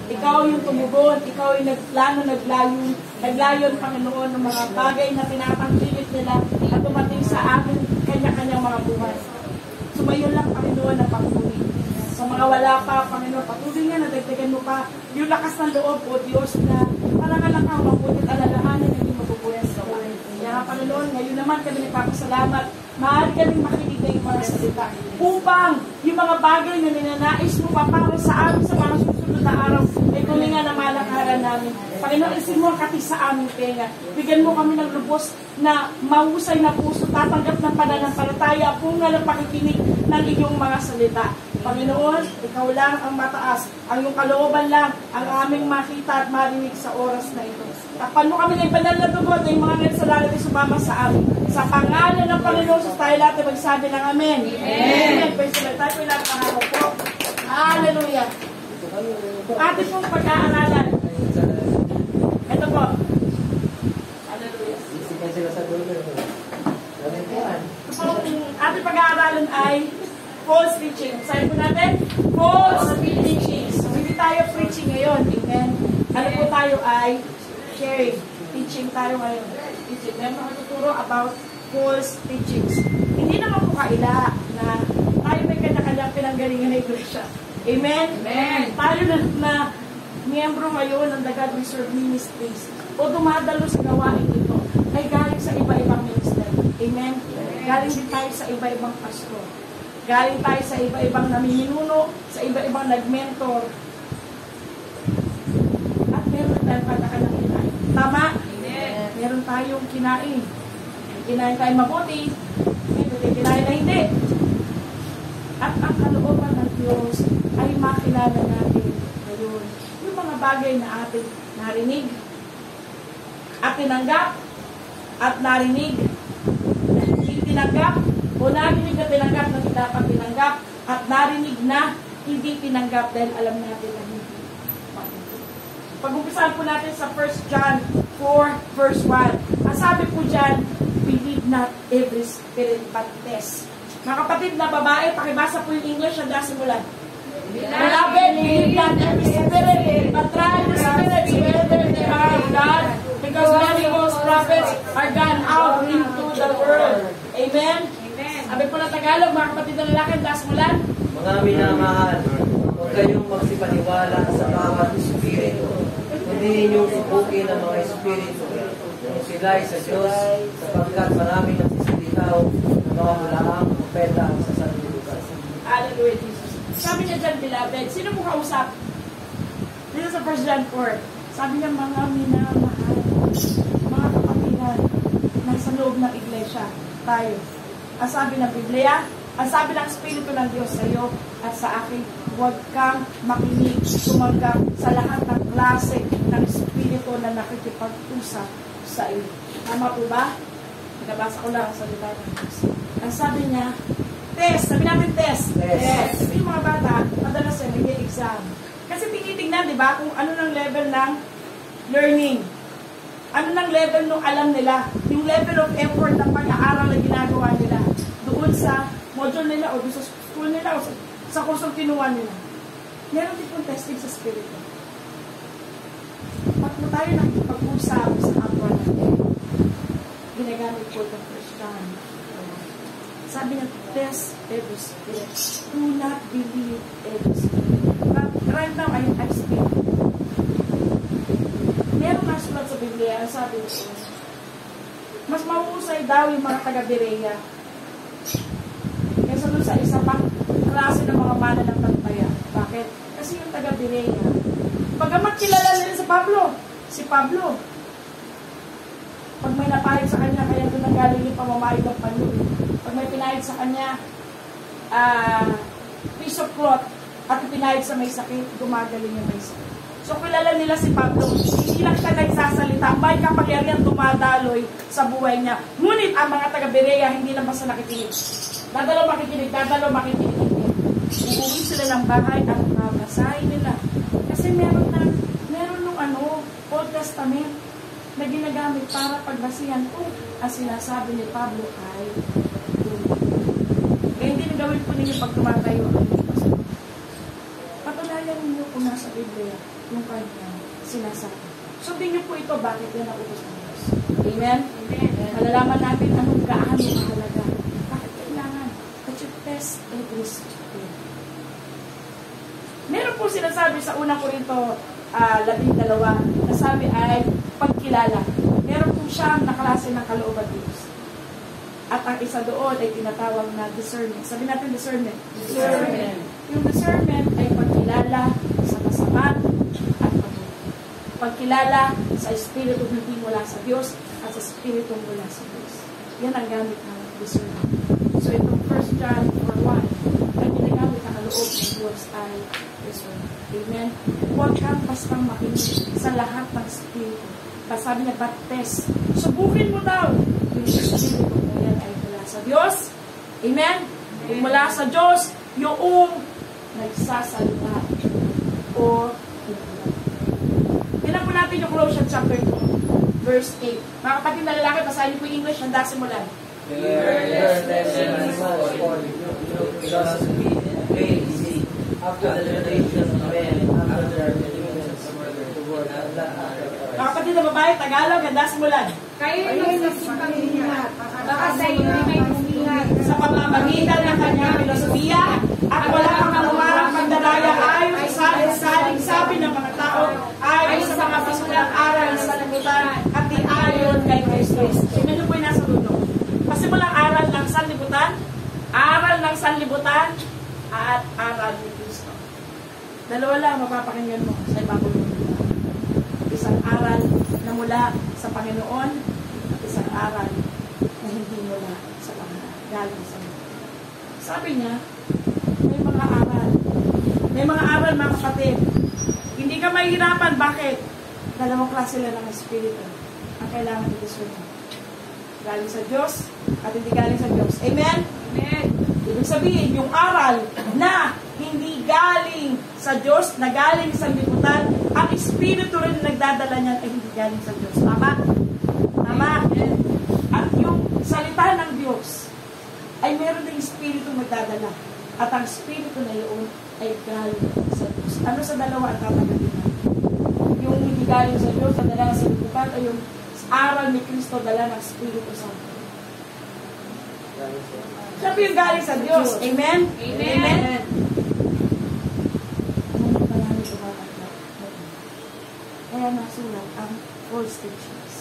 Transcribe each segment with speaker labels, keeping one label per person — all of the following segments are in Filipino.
Speaker 1: Ikaw yung tumugon, ikaw yung naglayon, Panginoon, ng mga bagay na tinatangkilik nila at dumating sa amin kanya-kanyang mga buhay. Sumayon lang, Panginoon, na pagpuli. Sa mga wala pa, Panginoon, patuloy nga, nadagdagan mo pa yung lakas ng loob, O Diyos, na parangalang kang mabutit alalahanin, hindi mabubuhay sa buhay. Kaya, Panginoon, ngayon naman kami nagpapasalamat. Maaari kaming makinig na yung mga salita upang yung mga bagay na ninanais mo pa para sa amin sa mga susunod na araw ay kuminga na malakaran namin. Panginoon, isin mo ang kati sa aming tenga. Bigyan mo kami ng lubos na mahusay na puso, tatanggap ng pananampalataya, punga ng pakikinig ng iyong mga salita. Panginoon, ikaw lang ang mataas, ang iyong kalooban lang ang aming makita at marinig sa oras na ito. Takpan mo kami ng banal na dugo na yung mga nagsalalat ay sumama sa amin. Sa pangalan ng Panginoon, sa tayo lahat ay magsabi ng Amen. Amen. Pwede sila tayo po ilang pangako po. Hallelujah. Atin pong pag-aaralan. Ito po. Hallelujah. Ating pag-aaralan ay false teaching. Sabi po natin, false teaching. So, hindi tayo preaching ngayon. Amen. Ano po tayo ay sharing. Teaching tayo ngayon. Teaching. Meron ako tuturo about false teachings. Hindi naman po kaila na tayo may kanya-kanyang pinanggalingan na iglesia. Amen? Amen. Tayo na miyembro ngayon ng The God We Serve Ministries o dumadalo sa gawain ito ay galing sa iba-ibang ministry. Amen? Galing din tayo sa iba-ibang pastor. Galing tayo sa iba-ibang namiminuno, sa iba-ibang nag-mentor. At meron tayong kanya-kanyang kinain. Tama? Amen. Meron tayong kinain. Kinain tayo mabuti, may kinain na hindi. At ang kalooban ng Diyos ay makilala natin ngayon yung mga bagay na ating narinig at tinanggap at narinig na hindi tinanggap o narinig na tinanggap na hindi dapat tinanggap at narinig na hindi tinanggap dahil alam natin na hindi. Pag-umpisahan po natin sa 1 John 4 verse 1. Ang sabi po dyan, believe not every spirit but test. Mga kapatid na babae, pakibasa po yung English na simulan. Beloved, believe not every spirit but try the spirits whether they are of God, because many false prophets are gone out into the world. Amen? Sabi po ng Tagalog, mga kapatid na lalaki, simulan.
Speaker 2: Mga minamahal, huwag kayong magsipaniwala sa bawat espiritu. Hindi ninyong subukin ang mga espiritu kung sila ay sa Diyos, sapagkat maraming nagsisilitaw ng mga hulaang propeta sa sanlibutan.
Speaker 1: Hallelujah, Jesus. Sabi niya dyan, beloved, sino mo kausap? Dito sa 1 John 4, sabi niya, mga minamahal, mga kapatiran, nasa loob ng iglesia, tayo. Ang sabi ng Biblia, ang sabi ng Espiritu ng Diyos sa iyo at sa akin, huwag kang makinig, sumanggap sa lahat ng klase ng Espiritu na nakikipag-usap sa iyo. Tama po ba? Nabasa ko lang ang salita ng Diyos. Ang sabi niya, test. Sabi natin test. Test. Yung mga bata, madalas yan, nag-exam. Kasi tinitingnan, di ba, kung ano ng level ng learning. Ano ng level ng alam nila. Yung level of effort ng pag-aaral na ginagawa nila. Doon sa module nila o doon sa school nila o sa kursong kinuha nila. Meron din pong testing sa spirito. Pag mo tayo nakikipag-usap sa kapwa natin, ginagamit po ng Christian. Sabi niya, test every spirit. Do not believe every spirit. But right now, I speak. Meron na sulat sa Biblia, sabi niya, mas mahusay daw yung mga taga-Berea kaysa doon sa isa pang klase ng mga mananampalataya. Bakit? Kasi yung taga-Berea, pagamat kilala nila si Pablo, pag may napahid sa kanya, kaya doon nanggaling yung pamamahid ng panyo. Pag may pinahid sa kanya, piece of cloth, at pinahid sa may sakit, gumagaling yung may sakit. So, kilala nila si Pablo. Hindi lang siya nagsasalita. May kapangyarihan dumadaloy sa buhay niya. Ngunit ang mga taga-Berea, hindi lang basta nakikinig. Dadalo makikinig. Uuwi sila ng bahay at babasahin nila. Kasi meron nung Old Testament na ginagamit para pagbasihan kung ang sinasabi ni Pablo ay kaya hindi na gawin po ninyo pag tumatayo ang patunayan ninyo po po nasa Biblia yung kanyang sinasabi. Sundin niyo po ito, bakit yan ang utos ng Diyos. Amen? Amen. Malalaman natin anong gaano mahalaga. Bakit kailangan? That you test every spirit. Meron po sinasabi sa unang Korinto 12, nasabi ay pagkilala. Meron po siyang nakalase ng kalooban Diyos. At ang isa doon ay tinatawag na discernment. Sabi natin discernment. Discernment. Yung discernment ay pagkilala sa masama at mabuti. Pagkilala sa espiritu hindi mula sa Diyos at sa espiritu mula sa Diyos. Yan ang gamit ng discernment. So itong 1 John 4:1, ang ginagamit ng kaloob ng Diyos ay discernment. Amen? Huwag kang bastang makinig sa lahat ng espiritu. Sabi niya, but test. Subukin mo daw yung espiritu mo yan ay mula sa Diyos. Amen? Kung mula sa Diyos, yung nagsasalita o tingnan po natin yung Colossians chapter 2, verse 8. Mga kapatid na lalaki, basahin niyo po yung English, handa simulan.
Speaker 2: After the generation of men, after their generations the word
Speaker 1: Mga kapatid na babae, Tagalog, handa simulan.
Speaker 3: Kayo'y magsasipag-ingat, baka sa inyo'y may bumingat.
Speaker 1: Sa pamamagitan ng kanyang filosofiya at wala kang anumarang pagdadaya ayon sa saling sabi ng mga tao ayon sa mga pasulang aral sa sanlibutan at di ayon kay Kristo. Sino po yung nasa dulo? Pasimulang aral ng sanlibutan at aral ni Kristo. Dalawa lang mapapakinggan mo sa ibabaw ng Biblia. Isang aral na mula sa Panginoon at isang aral na hindi mula sa Panginoon. Galing sa Panginoon. Sabi niya, may mga aral. May mga aral, mga kapatid. Hindi ka mahihirapan. Bakit? Dalawang klase lang ng Espiritu ang kailangan i-discern. Galing sa Diyos at hindi galing sa Diyos. Amen? Amen. Ibig sabihin, yung aral na hindi galing sa Diyos, na galing sa liputan, ang Espiritu rin na nagdadala niyan ay hindi galing sa Diyos. Tama? Tama? At yung salita ng Diyos ay meron din Espiritu magdadala. At ang Espiritu na yun ay galing sa Diyos. Ano sa dalawa ang tatagaling natin? Yung hindi galing sa Diyos, ang dala sa liputan, ay yung aral ni Kristo, dala ng Espiritu Santo. Siya po yung galing sa Diyos. Amen? Amen? Kaya nasulat ang false teachers.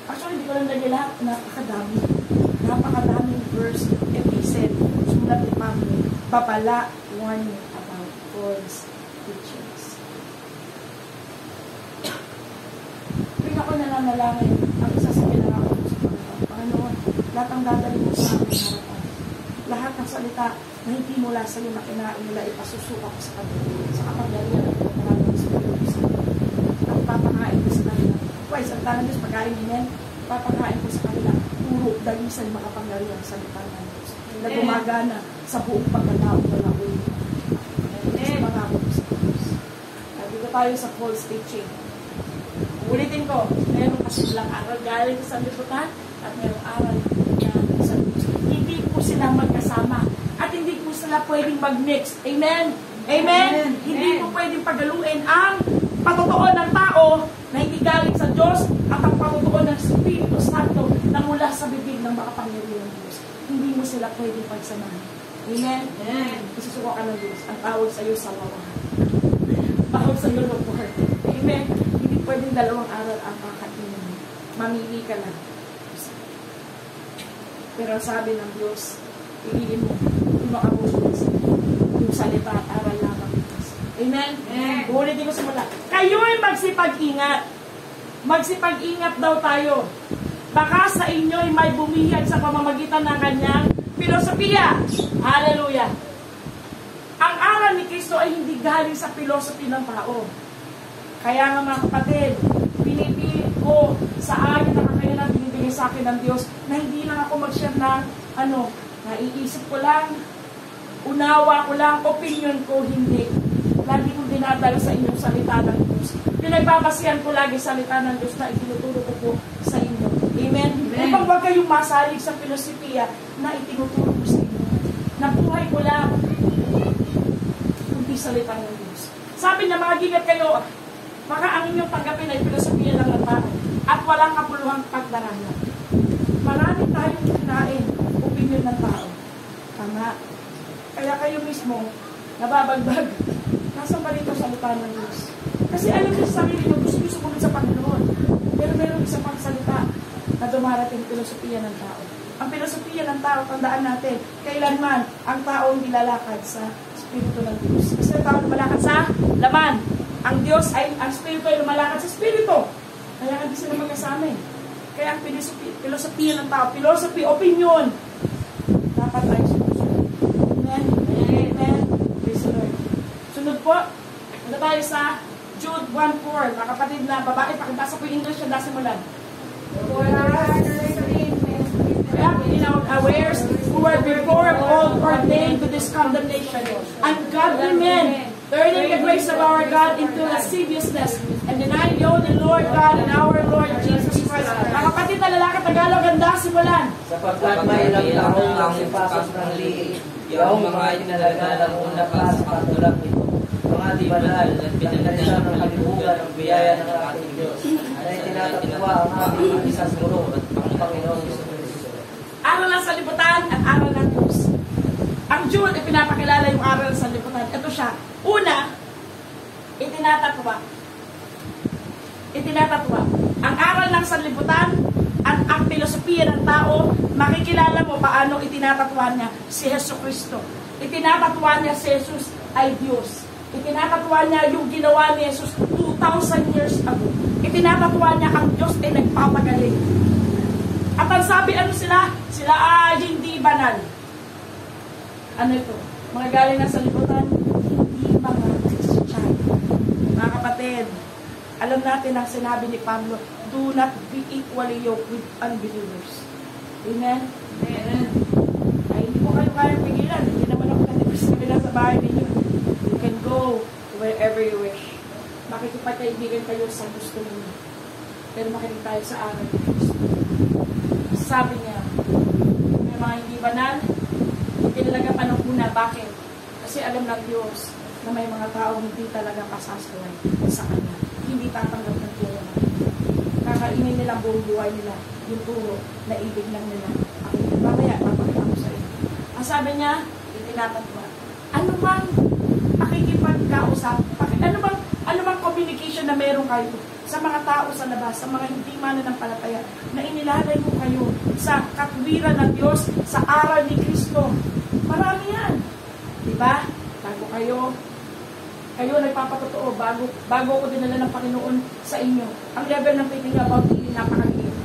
Speaker 1: Actually, hindi ko lang lagi lahat. Napakadaming verse episode. Sulat ni Pablo. Babala, warning about false teachers. Tuwing ako nananalangin, ang isa sa kailangan ko sa Panginoon, lahat ang dadalhin mo sa aking harapan. Lahat ng salita na hindi mula sa iyo na kinain nila, ipasusuka ko sa kanila. Sa kapangyarihan ng maraming Espiritu Santo. At papakain ko sa kanila. Kaya sa tanang Diyos, pagkain niyan, papakain ko sa kanila. Puro dagisan makapangyarihan sa salita ng Diyos. Na gumagana sa buong pagkatao ko na uwi. Sa pangako ko sa Diyos. Dito tayo sa false teaching. Ulitin ko, meron kasi lang aral galing sa liputan at merong aral galing sa Diyos. Hindi po sila magkasama at hindi po sila pwedeng mag-mix. Amen? Amen? Hindi po pwedeng pagaluin ang patotoo ng tao na hindi galing sa Diyos at ang patotoo ng Espiritu Santo na mula sa bibig ng makapangyarihan ng Diyos. Hindi mo sila pwedeng pagsamahan. Amen? Amen. Isusuko ka ng Diyos. Ang tawag sa iyo sa wawahan. Tawag sa iyo Lord. Amen? Hindi pwedeng dalawang aral ang kakatinan mo. Mamili ka lang. Pero sabi ng Diyos, piliin mo yung makabubulis yung salita at aral lamang. Amen? Ulitin ko simula. Kayo'y magsipag-ingat. Magsipag-ingat daw tayo. Baka sa inyo'y may bumihag sa pamamagitan ng kanyang filosofiya. Hallelujah. Ang aral ni Kristo ay hindi galing sa philosophy ng tao. Kaya nga mga kapatid, pinipili ko sa akin na kakayanan binibigay sa akin ng Diyos na hindi lang ako mag-share ng naiisip ko lang, unawa ko lang, opinion ko, hindi. Lagi kong dinadala sa inyong salita ng Diyos. Pinagbabasihan ko lagi salita ng Diyos na itinuturo ko po sa inyo. Amen? Upang wag kayong masalig sa filosofiya na itinuturo ko sa inyo. Nabuhay ko lang kundi salita ng Diyos. Sabi niya, magigat kayo, baka ang inyong tanggapin ay filosofiya lang ng tao at walang kapuluhang pagdaraya. Marami tayong kinain opinion ng tao. Tama. Kaya kayo mismo, nababagbag. Nasa pa rito sa salita ng Diyos. Kasi alam niyo sa sarili niyo, gusto niyo sumunod sa Panginoon. Pero meron isang pang salita na dumarating filosofiya ng tao. Ang filosofiya ng tao, tandaan natin, kailanman ang tao hindi lalakad sa Espiritu ng Diyos. Kasi ang tao lumalakad sa laman. Ang Diyos ay, ang Espiritu ay lumalakad sa Espiritu. Kaya hindi sila magkasama eh. Kaya ang filosofiya ng tao, philosophy, opinion, dapat tayo sumunod. Amen? Amen? Praise the Lord. Sunod po, ano tayo sa Jude 1:4. Mga kapatid na babae, pakibasa po yung English yung nasimulan.
Speaker 3: For our
Speaker 1: In our awares who were before all ordained to this condemnation, ungodly men, turning the grace of our God into lasciviousness, and denying the only Lord God and our Lord Jesus Christ. Mga kapatid na lalaki, Tagalog, ang simulan.
Speaker 2: Sapagkat may ilang taong ang sipasok ng liig, yaong mga itinalaga ng una pa sa patulak nito. Mga di banal at pinagkalisan ng kalibugan ng biyaya ng ating Diyos, na itinatatwa ang aming isang guro at Panginoon Kristo.
Speaker 1: Aral ng sanlibutan at aral ng Diyos. Ang Jude, ipinapakilala yung aral ng sanlibutan. Ito siya. Una, itinatatwa. Itinatatwa. Ang aral ng sanlibutan at ang filosofiya ng tao, makikilala mo paano itinatatwa niya si Hesus Kristo. Itinatatwa niya si Jesus ay Diyos. Itinatatwa niya yung ginawa ni Jesus 2,000 years ago. Itinatatwa niya ang Diyos ay nagpapagaling. At ang sabi, ano sila? Sila ay hindi banal. Ano ito? Mga galing na sa libutan, hindi mga Christian. Mga kapatid, alam natin ang sinabi ni Pablo, do not be equally yoked with unbelievers. Amen? Amen. Ay, hindi mo kayo kayang pigilan. Hindi naman ako nag-ibig sa bahay ninyo. You can go wherever you wish. Makikipagkaibigan kayo sa gusto ninyo. Pero makinig tayo sa aral ni Kristo. Sabi niya, may mga hindi banal, hindi talaga panahuna. Bakit? Kasi alam ng Diyos na may mga tao hindi talaga pasasaway sa Kanya. Hindi tatanggap ng Diyos. Kakainin nila buong buhay nila yung turo na ibig lang nila. Mamaya, papakita ko sa inyo. Ang sabi niya, itinatatwa. Ano bang pakikipagkausap? Ano bang communication na meron kayo sa mga tao sa labas, sa mga hindi mananampalataya, na inilalay mo kayo sa katwiran ng Diyos, sa aral ni Kristo? Marami yan. Diba? Bago kayo nagpapatotoo, bago ko dinala ng Panginoon sa inyo. Ang level ng faith niya about healing, napakaliit.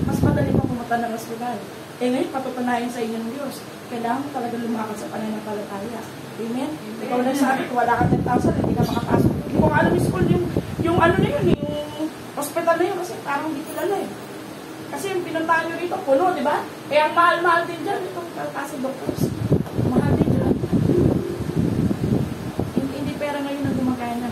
Speaker 1: Mas madali pa pumunta ng hospital. Ngayon, patutunayan sa inyo ng Diyos. Kailangan mo talaga lumakad sa pananampalataya. Amen? Ikaw na sabi, wala ka 10,000, hindi ka makapasok. Hindi ko alam yung school, yung ano na yun, yung hospital na yun, kasi parang hindi kilala eh. Kasi yung pinuntahan nyo rito, puno, di ba? Kaya ang mahal-mahal din dyan, itong kasi doctors. Mahal din dyan. Hindi pera ngayon ang gumagana.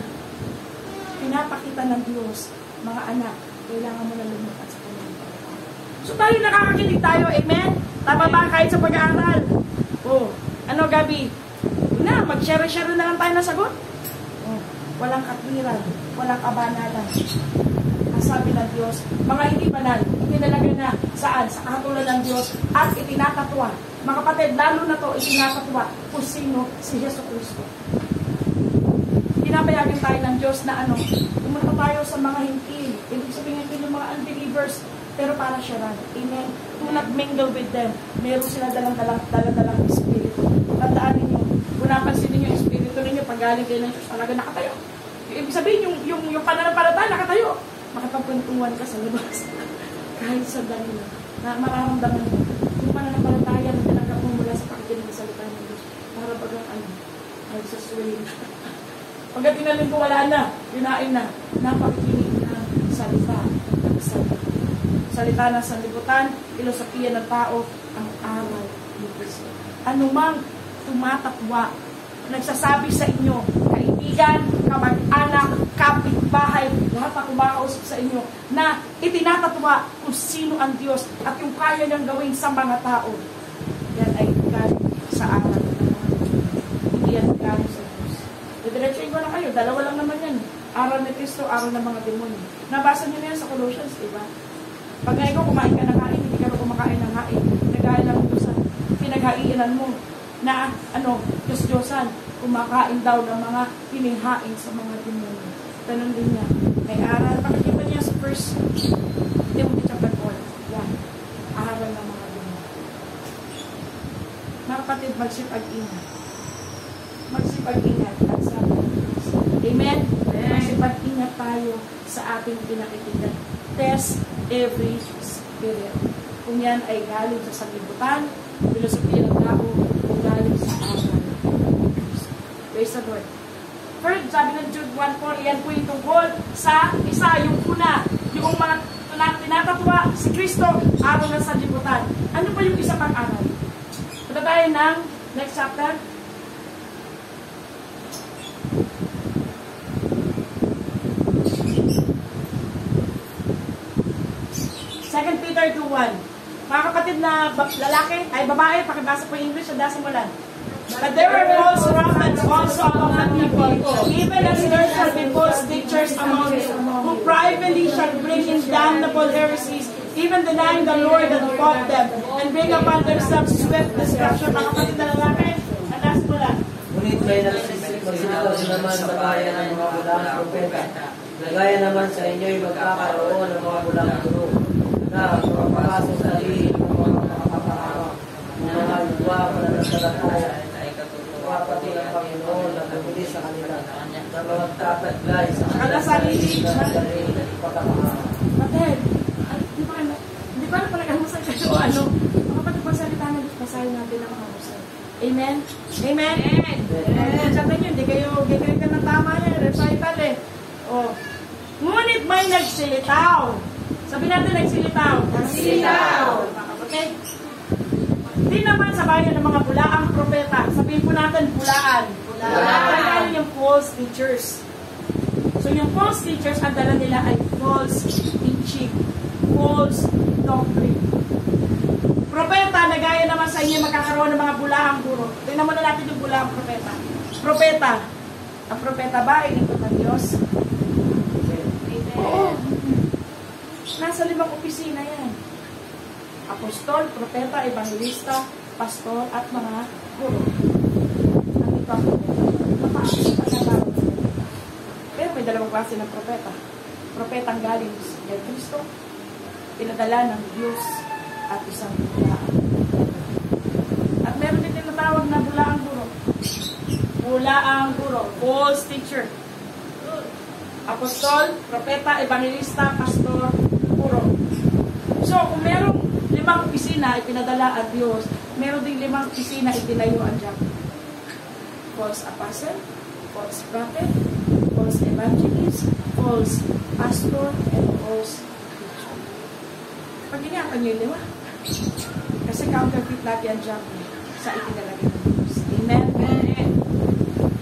Speaker 1: Pinapakita ng Diyos, mga anak, kailangan mo na lumakad sa pananampalataya. So tayo nakakakinig tayo, amen? Tama ba kahit sa pag-aaral? Oh, ano Gabi? Na, mag-share-share na lang tayo ng sagot. Oh, walang katwiran, walang kabanalan. Ang sabi ng Diyos, mga hindi banal, itinalaga na saan? Sa kahatulan ng Diyos at itinatatwa. Mga kapatid, lalo na to itinatatwa kung sino si Yesu Cristo. Pinapayagan tayo ng Diyos na pumunta tayo sa mga hindi. Ibig sabihin yung mga unbelievers, pero para siya lang. Amen. Do not mingle with them. Meron sila dalang espiritu. Tandaan ninyo, kung napansin ninyo yung espiritu ninyo, pag galing kayo ng Diyos, talaga nakatayo. Ibig sabihin, yung pananampalataya, nakatayo. Makapagkwentuhan ka sa labas. Kahit sa dahil na mararamdaman mo, yung pananampalataya na tinanggap mo mula sa pakikinig ng salita ng Diyos. Para bagang ay sa swing. Pagkat tinalin ko, wala na, yunain na, napakikinig ng salita. Salita ng sanlibutan, filosofiya ng tao, ang aral ni Kristo. Anumang tumatakwa, nagsasabi sa inyo, kaibigan, kamag-anak, kapitbahay, lahat na kumakausap sa inyo, na itinatatwa kung sino ang Diyos at yung kaya niyang gawin sa mga tao. Yan ay galing sa aral ng mga Diyos. Hindi yan galing sa Diyos. Diretso Dalawa lang naman yan. Araw ni Kristo, araw ng mga demonyo. Nabasa niyo na yan sa Colossians, diba? Pag nga ikaw kumain ka ng hain, hindi ka rin kumakain ng hain. Naghain lang ito sa pinaghainan mo na Diyos-Diyosan, kumakain daw ng mga pinihain sa mga demonyo. Ganun din niya. May aral. Pakikita niya sa 1 Timothy chapter 4. Yan. Aral ng mga demonyo. Mga kapatid, magsipag-ingat. Magsipag-ingat. Amen? Magsipag-ingat tayo sa ating pinakikita. Test every spirit. Kung yan ay galing sa sanlibutan, filosofiya ng tao, kung galing sa aral. Praise the Lord. First, sabi ng Jude 1:4, yan po yung tungkol sa isa, yung una, yung mga tinatatwa si Kristo, araw ng sanlibutan. Ano pa yung isa pang aral? Punta tayo ng next chapter. Second Peter 2:1. Mga kapatid na lalaki, ay babae, pakibasa po yung English, dasa mo lang. But there are false prophets also among the people, even as there shall be false teachers among you, who privately shall bring in damnable heresies, even denying the Lord that bought them, and bring upon themselves swift destruction. Mga kapatid na lalaki, dasa mo lang.
Speaker 2: Ngunit may magsitaw naman sa bayan ng mga bulang propeta. Nagaya naman sa inyo'y magkakaroon ng mga bulang guro na magpapasok sa lihi ng mga makapahamak, mga luwa, pananampalataya, pati ang Panginoon na bumili sa kanila na magtataglay sa
Speaker 1: sarili
Speaker 2: pagkakahamak.
Speaker 1: Kapatid, hindi ba na pala kamusay kayo mga kapatid pagsalita na Diyos, basahin natin ang mga musay. Amen? Amen? Amen. Sabi nyo, hindi kayo gagawin ka ng tama yan. Recital eh. Oh. Ngunit may nagsilitaw. Sabi natin nagsilitaw. Nagsilitaw. Okay? Hindi naman sa bayan ng mga bulaang propeta. Sabihin po natin, bulaan. Bulaan. Yung false teachers. So yung false teachers, ang dala nila ay false teaching. False doctrine. Propeta, nagaya naman sa inyo magkakaroon ng mga bulaang guro. Tingnan mo na natin yung bulaang propeta. Propeta. Ang propeta ba ay lingkod ng Diyos? Oo. Nasa 5 opisina yan. Apostol, propeta, evangelista, pastor, at mga guro. Nandito ako. Pero may 2 klase ng propeta. Propetang galing kay Kristo, pinadala ng Diyos, at isang bulaan. At meron din tinatawag na bulaang guro. Bulaang guro, false teacher. Apostol, propeta, evangelista, pastor, guro. So, kung merong 5 opisina ipinadala ang Diyos, meron din 5 opisina itinayo ang diabo. False apostle, false prophet, false evangelist, false pastor, and false teacher. Pag-ingatan nyo yung 5. Kasi counterfeit lagi ang diabo sa itinalagay ng Diyos. Amen? Amen.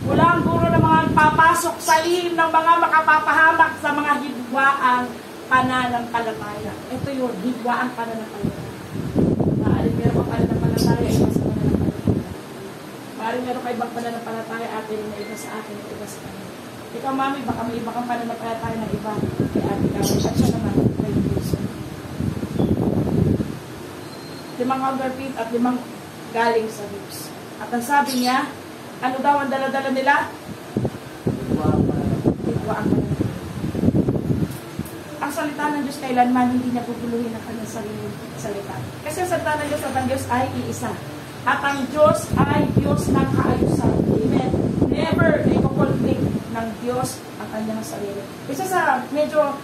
Speaker 1: Walang guro na mga papasok sa lihim ng mga makapapahamak sa mga hidwaang pananampalataya. Ito yun, hidwaang pananampalataya. Maaring meron kang pananampalataya, iba sa pananampalataya. Maaring meron ka ibang pananampalataya, atin na iba sa akin, iba sa kanila. Ikaw, mami, baka may iba kang pananampalataya ng iba kay ate ka. At siya naman, kay Kristo. 5 counterfeit at 5 galing sa Diyos. At ang sabi niya, ano daw ang dala-dala nila? Hidwaang pananampalataya. Ang salita ng Diyos kailanman hindi niya pupuluhin ang kanyang sariling salita. Kasi ang salita ng Diyos at ang Diyos ay iisa. At ang Diyos ay Diyos ng kaayusan. Amen. Never iko-conflict ng Diyos ang kanyang sarili. Isa sa medyo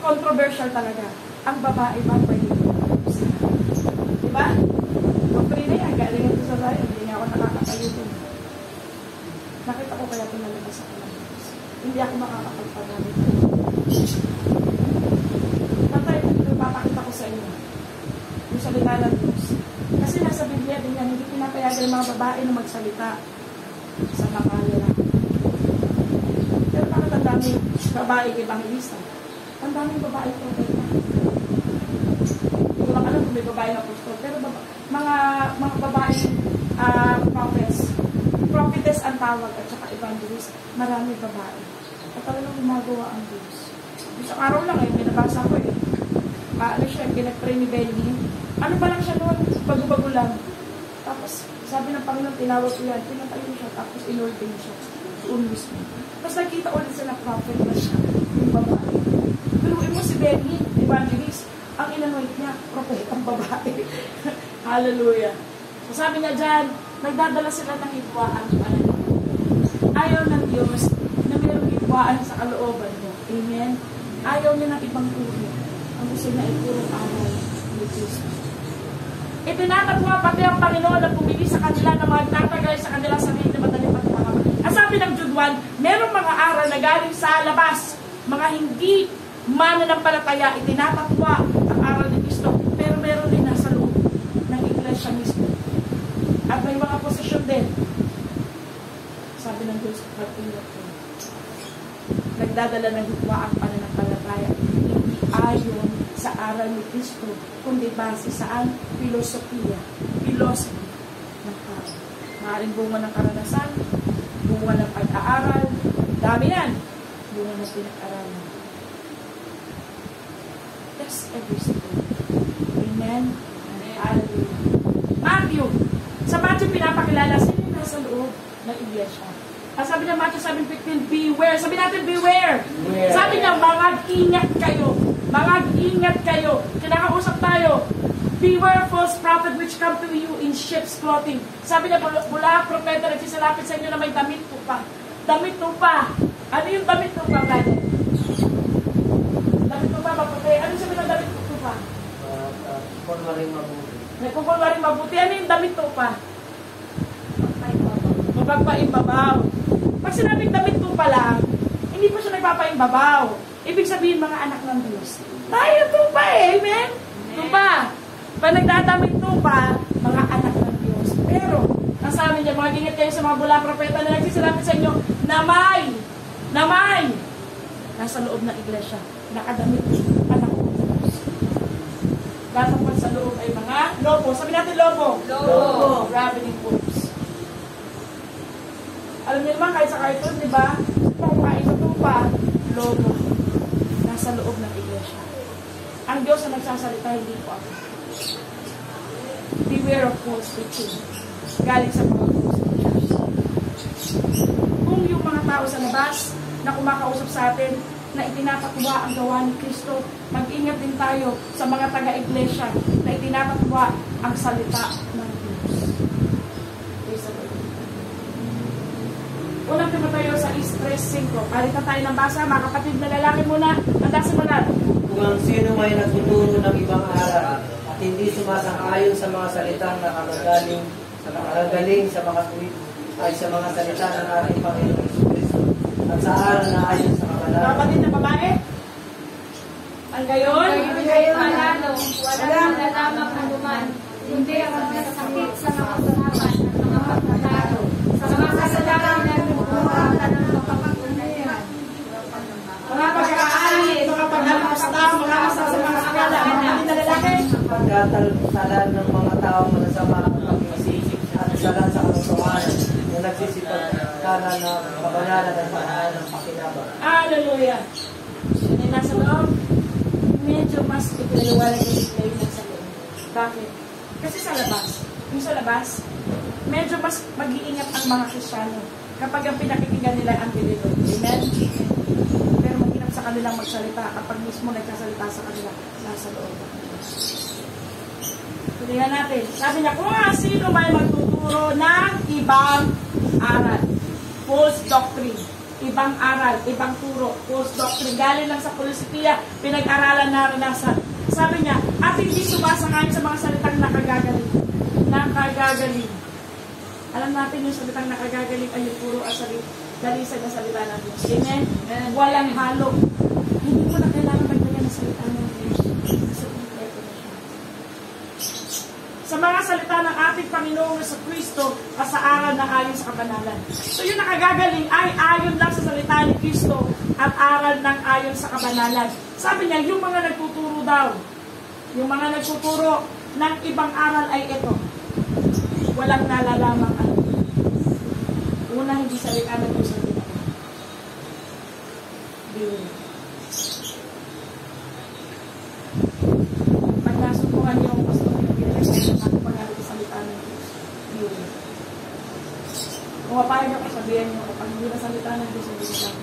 Speaker 1: controversial talaga. Ang babae ba pwede iko-conflict? Diba? Doktrina yan. Galing ito sa bahay. Hindi niya ako nakakatayo dun. Nakita ko kaya pinalabas ako ng Diyos. Hindi ako makakapagpagamit. Patay, papakita ko sa inyo yung salita ng Diyos. Kasi nasa Biblia din yan, hindi pinapayagan ng mga babae na magsalita sa mga lalaki. Pero bakit ang daming babae evangelista? Ang daming babae propeta. Hindi ko lang alam kung may babae na apostol. Pero mga babae prophets, prophetess ang tawag at saka evangelist, marami babae. At talagang gumagawa ang Diyos. Isang araw lang may nabasa ko ano siya, pinag-pray ni Benny. Ano pa lang siya noon, bago-bago lang. Tapos, sabi ng Panginoon, tinawag ko yan, pinatayo siya, tapos in-ordain siya. Doon mismo. Tapos nakita ulit sila prophet na siya, yung babae. Pero mo si Benny, evangelist, ang inanoid niya, prophet ang babae. Hallelujah. So sabi niya dyan, nagdadala sila ng hidwaan. Ayaw ng Diyos na mayroong hidwaan sa kalooban mo. Amen? Ayaw niya ng ibang turo. Ang gusto niya ay purong aral ni Kristo. Itinatagwa pati ang Panginoon na pumili sa kanila na magtatagay sa kanilang sarili na madaling pagpapahaman. Ang sabi ng Jude 1, merong mga aral na galing sa labas, mga hindi mananampalataya, itinatatwa ang aral ni Kristo, pero meron din nasa loob ng iglesia mismo. At may mga posisyon din. Sabi ng Diyos, nagdadala ng hidwa ang pananampalataya. Hindi ayon sa aral ni Kristo, kundi base saan? Filosofiya. Philosophy ng tao. Maaaring bunga ng karanasan, bunga ng pag-aaral, dami yan. Bunga ng pinag-aralan. That's everything. Amen? Hallelujah. Matthew. Sa Matthew, pinapakilala, sino yung nasa loob ng iglesia? Sabi niya, Matthew 7:15, beware. Sabi natin, beware.
Speaker 2: Beware.
Speaker 1: Sabi niya, mag-ingat kayo. Mag-ingat kayo. Kinakausap tayo. Beware false prophet which come to you in sheep's clothing. Sabi niya, mula propeta nagsisalapit sa inyo na may damit tupa. Damit tupa. Ano yung damit tupa, brother? Damit tupa, maputi. Ano sabi ng damit tupa?
Speaker 2: Kunwaring mabuti.
Speaker 1: Nagkukunwaring mabuti. Ano yung damit tupa? Mapagpaimbabaw. Pag sinabing damit tupa lang, hindi po siya nagpapaimbabaw. Ibig sabihin, mga anak ng Diyos. Tayo tupa eh, amen? Tupa. Pag nagdadamit tupa, mga anak ng Diyos. Pero, nasabi niya, mag-ingat kayo sa mga bula propeta na nagsisilapit sa inyo, na may, nasa loob ng iglesia, nakadamit anak ng Diyos. Datapon sa loob ay mga lobo. Sabi natin lobo.
Speaker 3: Lobo.
Speaker 1: Ravening wolves. Alam niyo naman, kahit sa cartoon, di ba? Pagkain sa tupa, lobo. Nasa loob ng iglesia. Ang Diyos na nagsasalita, hindi po ako. Beware of false teaching. Galing sa mga false teachers. Kung yung mga tao sa labas na kumakausap sa atin, na itinatatwa ang gawa ni Kristo, mag-ingat din tayo sa mga taga-iglesia na itinatatwa ang salita ng Diyos. Unang Timoteo sa 3:5. Palitan tayo ng basa, mga kapatid na lalaki muna. Handa sa mga.
Speaker 2: Kung ang sino may nagtuturo ng ibang aral at hindi sumasang-ayon sa mga salitang nakagagaling sa mga tuwid ay sa mga salita ng ating Panginoon Kristo at sa aral na ayon sa kabanalan.
Speaker 1: Kapatid na babae? Ang gayon?
Speaker 3: Kayo manalo, walang nalalamang anuman, kundi ang mga sakit sa mga usapan at mga pagkatalo, sa mga kasalanan na nagbubuhatan ng kapag-unayan.
Speaker 1: Mga pagkakaalit, mga pagkakasta, mga masasamang akala, mga kapatid na lalaki?
Speaker 2: Pagkatalsalan ng mga tao masasama ang pag-iisip at salan sa katotohanan na nagsisipagkanan ng kabanalan at panahal ng pakinabang.
Speaker 1: Hallelujah! Yun ay nasa loob. Medyo mas ikalaliwanag yung display na sa loob. Bakit? Kasi sa labas, yung sa labas, medyo mas mag-iingat ang mga Kristyano kapag ang pinakikinggan nila ang Pilipino. Amen? Pero mag-ingat sa kanilang magsalita kapag mismo nagsasalita sa kanila nasa loob. Tingnan natin. Sabi niya, kung sino may magtuturo ng ibang aral, false doctrine, ibang aral, ibang turo, false doctrine, galing lang sa filosofiya, pinag-aralan na naranasan. Sabi niya, at hindi sumasang-ayon sa mga salitang nakagagaling. Nakagagaling. Alam natin yung salitang nakagagaling ay yung puro asalit, dalisag na salita ng Diyos. Amen? Walang halo. Hindi mo na kailangan magdagyan ng salita ng Diyos. Kasi kompleto na siya. Sa mga salita ng ating Panginoon sa Kristo at sa aral na ayon sa kabanalan. So yung nakagagaling ay ayon lang sa salita ni Kristo at aral ng ayon sa kabanalan. Sabi niya, yung mga nagtuturo daw, yung mga nagtuturo ng ibang aral ay ito. Walang nalalamang ano. Una, hindi salita ng Diyos ang ginagawa. Beware. Pag nasubukan niyo ang pastor na pinag-aaral ako pag-aaral sa salita ng Diyos, beware. Kung mapayag ako, sabihan niyo, kapag hindi na salita ng Diyos, hindi na lang.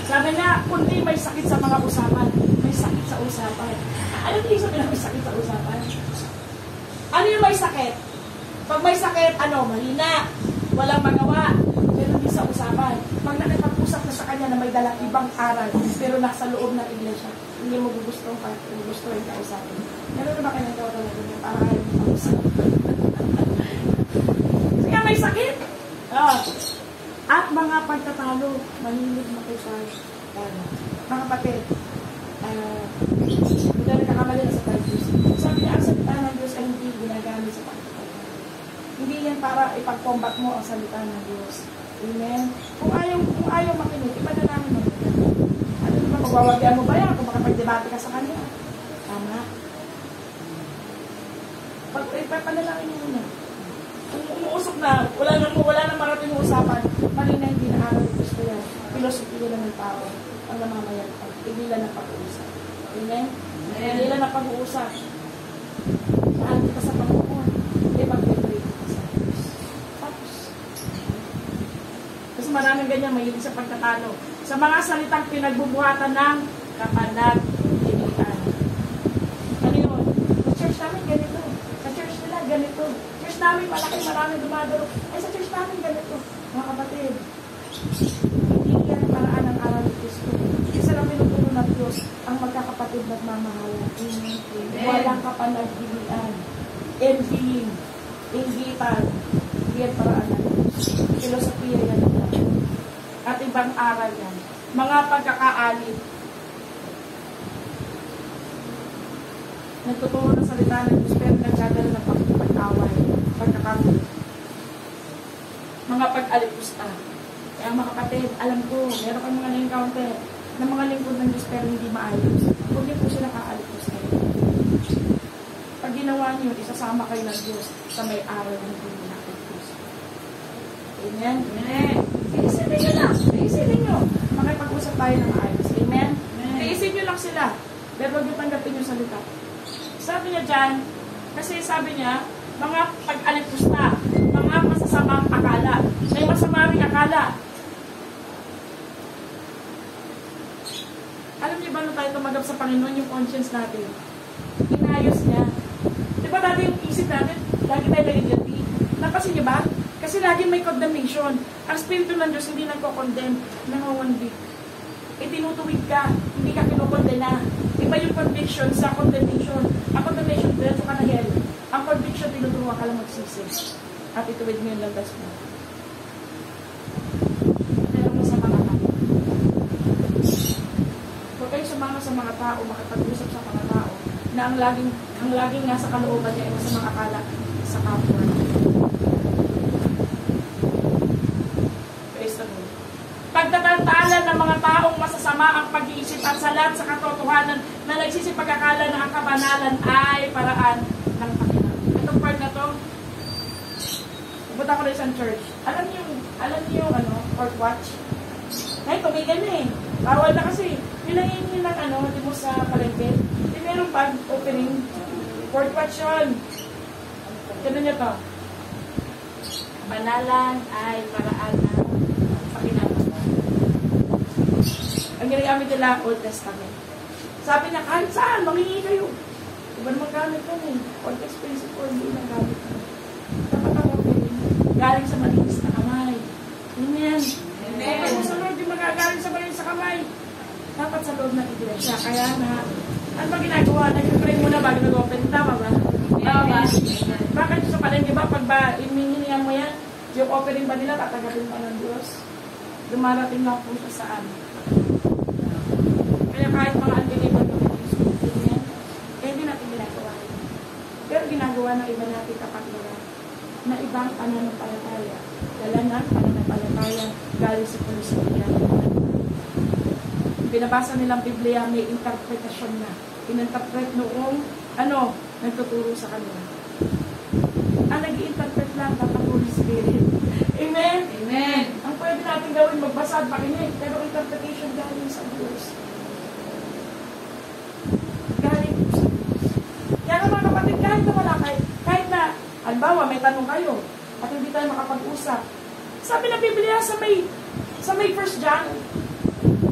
Speaker 1: Sabi nga, kundi may sakit sa mga usapan, may sakit sa usapan. Ano yung sabi na may sakit sa usapan? Ano yung may sakit? Pag may sakit, mahina, walang magawa, pero hindi sa usapan. Pag nakipag-usap na sa kanya na may dalang ibang aral, pero nasa loob ng iglesia, hindi mo gusto yung kausapin. Meron na ba kanyang tawag na para kayo mag-usap? Kaya may sakit. At mga pagtatalo, mahilig makisay. Mga kapatid, hindi na nakakamali na sa Diyos. Sabi niya, ang salita ng Diyos ay hindi ginagamit sa pagtatalo. Hindi yan para ipag-combat mo ang salita ng Diyos. Amen? Kung ayaw makinig, iba na namin makinig. Ano naman, magwawagyan mo ba yan kung makapag-debate ka sa kanya? Tama. Panalangin mo muna. Kung umuusok na, wala nang marating yung usapan, mali na hindi na-aral ng Diyos ko yan. Filosofiya lang ng tao ang namamayan pa. Hindi lang na pag-uusap. Amen? Hindi lang na pag-uusap. Saan kita sa Panginoon? Pag-pray kita sa Diyos. Tapos. Kasi maraming ganyan, mahilig sa pagtatalo. Sa mga salitang pinagbubuhatan ng kapanag-initan. Ano yun? Sa church namin ganito. Sa church nila ganito. Church namin marami dumadalo. Ay, sa church namin ganito. Mga kapatid, hindi yan paraan ng aral ng Kristo. Isa lang pinuturo ng Diyos ang magkakapatid nagmamahalan. Walang kapanag-initan. Envying. Inggitan. Hindi yan paraan ng Diyos. Filosofiya yan. At ibang aral yan. Mga pagkakaalit. Nagtuturo ng salita ng Diyos pero nagdadala ng pag-away. Pagkakagulo. Mga pag-alipusta. Kaya mga kapatid, alam ko, meron kang mga na-encounter na mga lingkod ng Diyos pero hindi maayos. Huwag niyo po sila kaalipusta. Pag ginawa niyo, isasama kayo ng Diyos sa may aral ng Diyos. Amen? Amen. Tiisin nyo lang. Tiisin nyo. Makipag-usap tayo ng ayos. Amen? Tiisin nyo lang sila. Pero huwag nyo tanggapin yung salita. Sabi niya dyan, kasi sabi niya, mga pag-alipusta, mga masasamang akala. May masama rin akala. Alam niyo ba nung tayo tumanggap sa Panginoon yung conscience natin? Inayos niya. Di ba dati yung isip natin, lagi tayo guilty? Napasin niyo ba? Kasi lagi may condemnation. Ang Espiritu ng Diyos hindi nagko-condemn, nangawandig. Itinutuwid ka, hindi ka kinukondena. Iba yung conviction sa condemnation. Ang condemnation, diretso ka na hell. Ang conviction, tinuturuan ka lang magsisi. At ituwid mo yung landas mo. Pero mo sa mga tao. Huwag kayo sumama sa mga tao, makipag-usap sa mga tao, na ang laging nasa kalooban niya ay masamang akala sa kapwa. Pagtatantalan ng mga taong masasama ang pag-iisip at salat sa katotohanan na nagsisipag-akala na ang kabanalan ay paraan ng Panginoon. Itong part na to, pupunta ko rin sa church. Alam niyo Fort Watch? Ay, tumigan na eh. Bawal na kasi. Nilangin ng di mo sa palengke. Di meron pag-opening. Fort Watch yun. Ganun niyo to. Banalan ay paraan ng Panginoon. Ang ginagamit nila, Old Testament. Sabi niya, kahit saan, mangingi kayo. Iba naman gamit ko eh. Old expensive or hindi na gamit ko. Dapat ako galing sa malinis na kamay. Amen. Amen. Kung sa Lord yung magagaling sa malinis na kamay, dapat sa loob ng iglesia. Kaya na, ano ba ginagawa? Nag-pray muna bago nag-open. Tama ba? Tama ba? Bakit sa palengke ba, pag ba iminginihan mo yan, yung offering ba nila, tatagapin pa ng Diyos? Dumarating lang po siya saan? Kaya kahit mga unbeliever ko niya, kaya hindi natin ginagawa. Pero ginagawa ng iba natin kapatid na ibang pananampalataya. Dala ng pananampalataya galing sa filosofiya. Binabasa nilang Biblia, may interpretasyon na. Ininterpret noong, nagtuturo sa kanila. Ang nag-i-interpret lang, Holy Spirit. Amen?
Speaker 3: Amen.
Speaker 1: Ang pwede natin gawin, magbasa at makinig, pero interpretation galing sa Diyos. Galing sa Diyos. Kaya nga mga kapatid, kahit na wala, kahit na, halimbawa, may tanong kayo, at hindi tayo makapag-usap. Sabi ng Biblia sa may 1 John,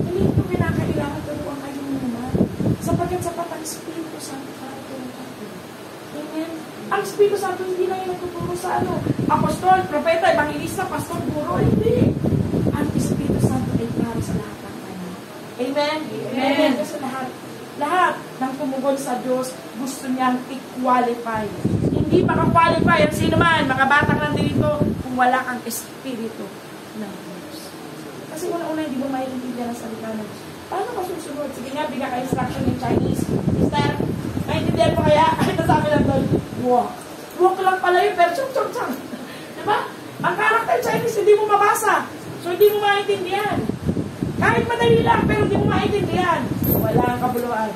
Speaker 1: hindi ko pinakailangan turuan kayo naman, sapagkat sapat ang Espiritu Santo para turuan kayo. Amen? Ang Espiritu Santo hindi lang yung nagtuturo sa apostol, propeta, evangelista, pastor, guro, hindi. Ang Espiritu Santo ay para sa lahat ng kanya. Amen? Amen. Kasi lahat ng tumugon sa Diyos, gusto niyang i-qualify. Hindi maka-qualify ang sino man, makabatang nandito, kung wala kang Espiritu ng Diyos. Kasi una-una, hindi mo maiintindihan ang salita ng Diyos. Paano ka susunod? Sige nga, bigyan ka instruction in Chinese. Mister, maintindihan mo kaya? Ito sabi lang doon, walk. Walk lang pala yun, pero chong. Diba? Ang character Chinese, hindi mo mabasa. So, hindi mo maintindihan. Kahit madali lang, pero hindi mo maintindihan. Wala ang kabuluhan.